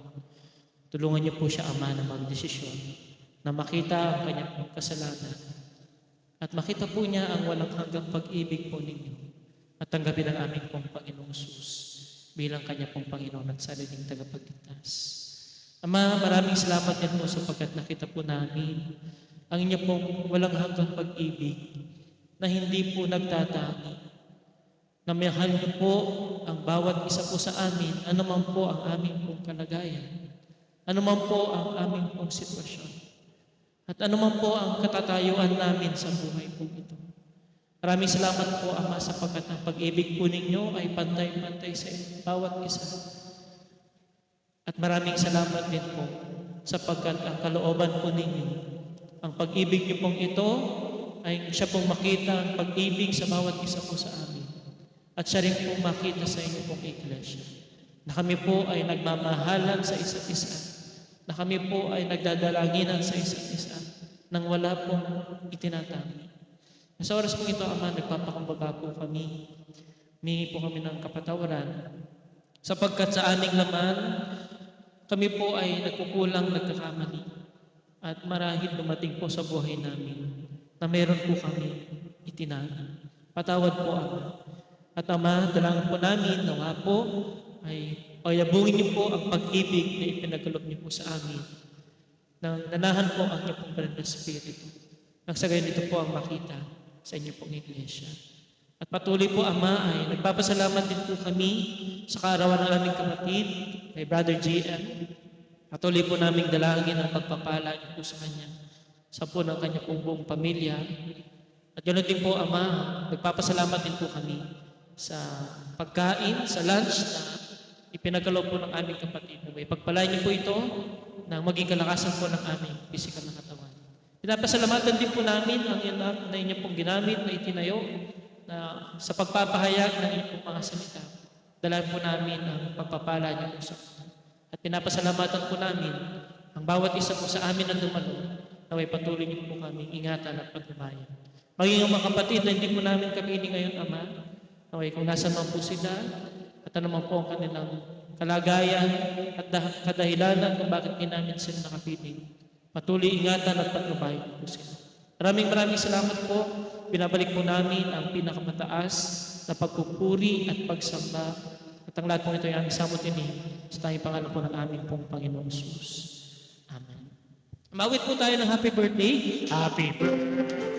tulungan niyo po siya, Ama, na magdesisyon, na makita ang kanyang pong kasalanan at makita po niya ang walang hanggang pag-ibig po ninyo at tanggapin ang aming pong Panginoong Hesus bilang kanya pong Panginoon at sariling tagapagligtas. Ama, maraming salamat din po sapagkat nakita po namin ang inyo pong walang hanggang pag-ibig na hindi po nagtatangi. Na mahal niyo po ang bawat isa po sa amin, anuman po ang aming pong kalagayan, anuman po ang aming pong sitwasyon, at anuman po ang katatayuan namin sa buhay po ito. Maraming salamat po, Ama, sapagkat ang pag-ibig po ninyo ay pantay-pantay sa bawat isa. At maraming salamat din po sapagkat ang kalooban po ninyo, ang pag-ibig niyo pong ito ay siya pong makita ang pag-ibig sa bawat isa po sa amin. At siya rin pong makita sa inyo pong iglesia na kami po ay nagmamahalan sa isa't isa, na kami po ay nagdadalanginan sa isa't isa, nang wala pong itinatanggi. Sa oras pong ito, Ama, nagpapakumbaba po kami. Humingi po kami ng kapatawaran sapagkat sa aming laman, kami po ay nagkukulang, nagkakamali. At marahil dumating po sa buhay namin na meron po kami itinanggi. Patawad po, Ama. At Ama, dalangin po namin, nawa po ay payabungin niyo po ang pag-ibig na ipinagkaloob niyo po sa amin. Nang nanahan po ang inyong pong banal na Espiritu. Nang sa gayon ito po ang makita sa inyo pong iglesia. At patuloy po, Ama, ay nagpapasalamat din po kami sa kaarawan ng aming kapatid, kay Brother JM. Patuloy po naming dalangin ang pagpapala niyo po sa kanya, sa po ng kanya pong buong pamilya. At ganoon din po, Ama, nagpapasalamat din po kami sa pagkain, sa lunch na ipinagkaloob po ng aming kapatid. Pagpalain niyo po ito na maging kalakasan po ng aming pisikal na katawan. Pinapasalamatan din po namin ang anak na inyo pong ginamit na itinayo na sa pagpapahayag ng inyong pong mga salita. Dalayan po namin ang pagpapala niyo po sa kanya. At pinapasalamatan po namin ang bawat isa po sa amin na dumalo na may patuloy niyo po kami ingatan at pagbabayan. Maging ang mga kapatid na hindi po namin kapili ngayon, Ama, naway kung nasan man po sila at ano man po ang kanilang kalagayan at kadahilanan kung bakit din namin sila nakapiling. Patuloy ingatan at pagbabayan po sila. Maraming salamat po. Binabalik po namin ang pinakamataas na pagpupuri at pagsamba. At ang lahat po ito ay aming samot ini sa tayong pangalan po ng aming pong Panginoong Jesus. Amen. Mawit po tayo ng happy birthday. Happy birthday.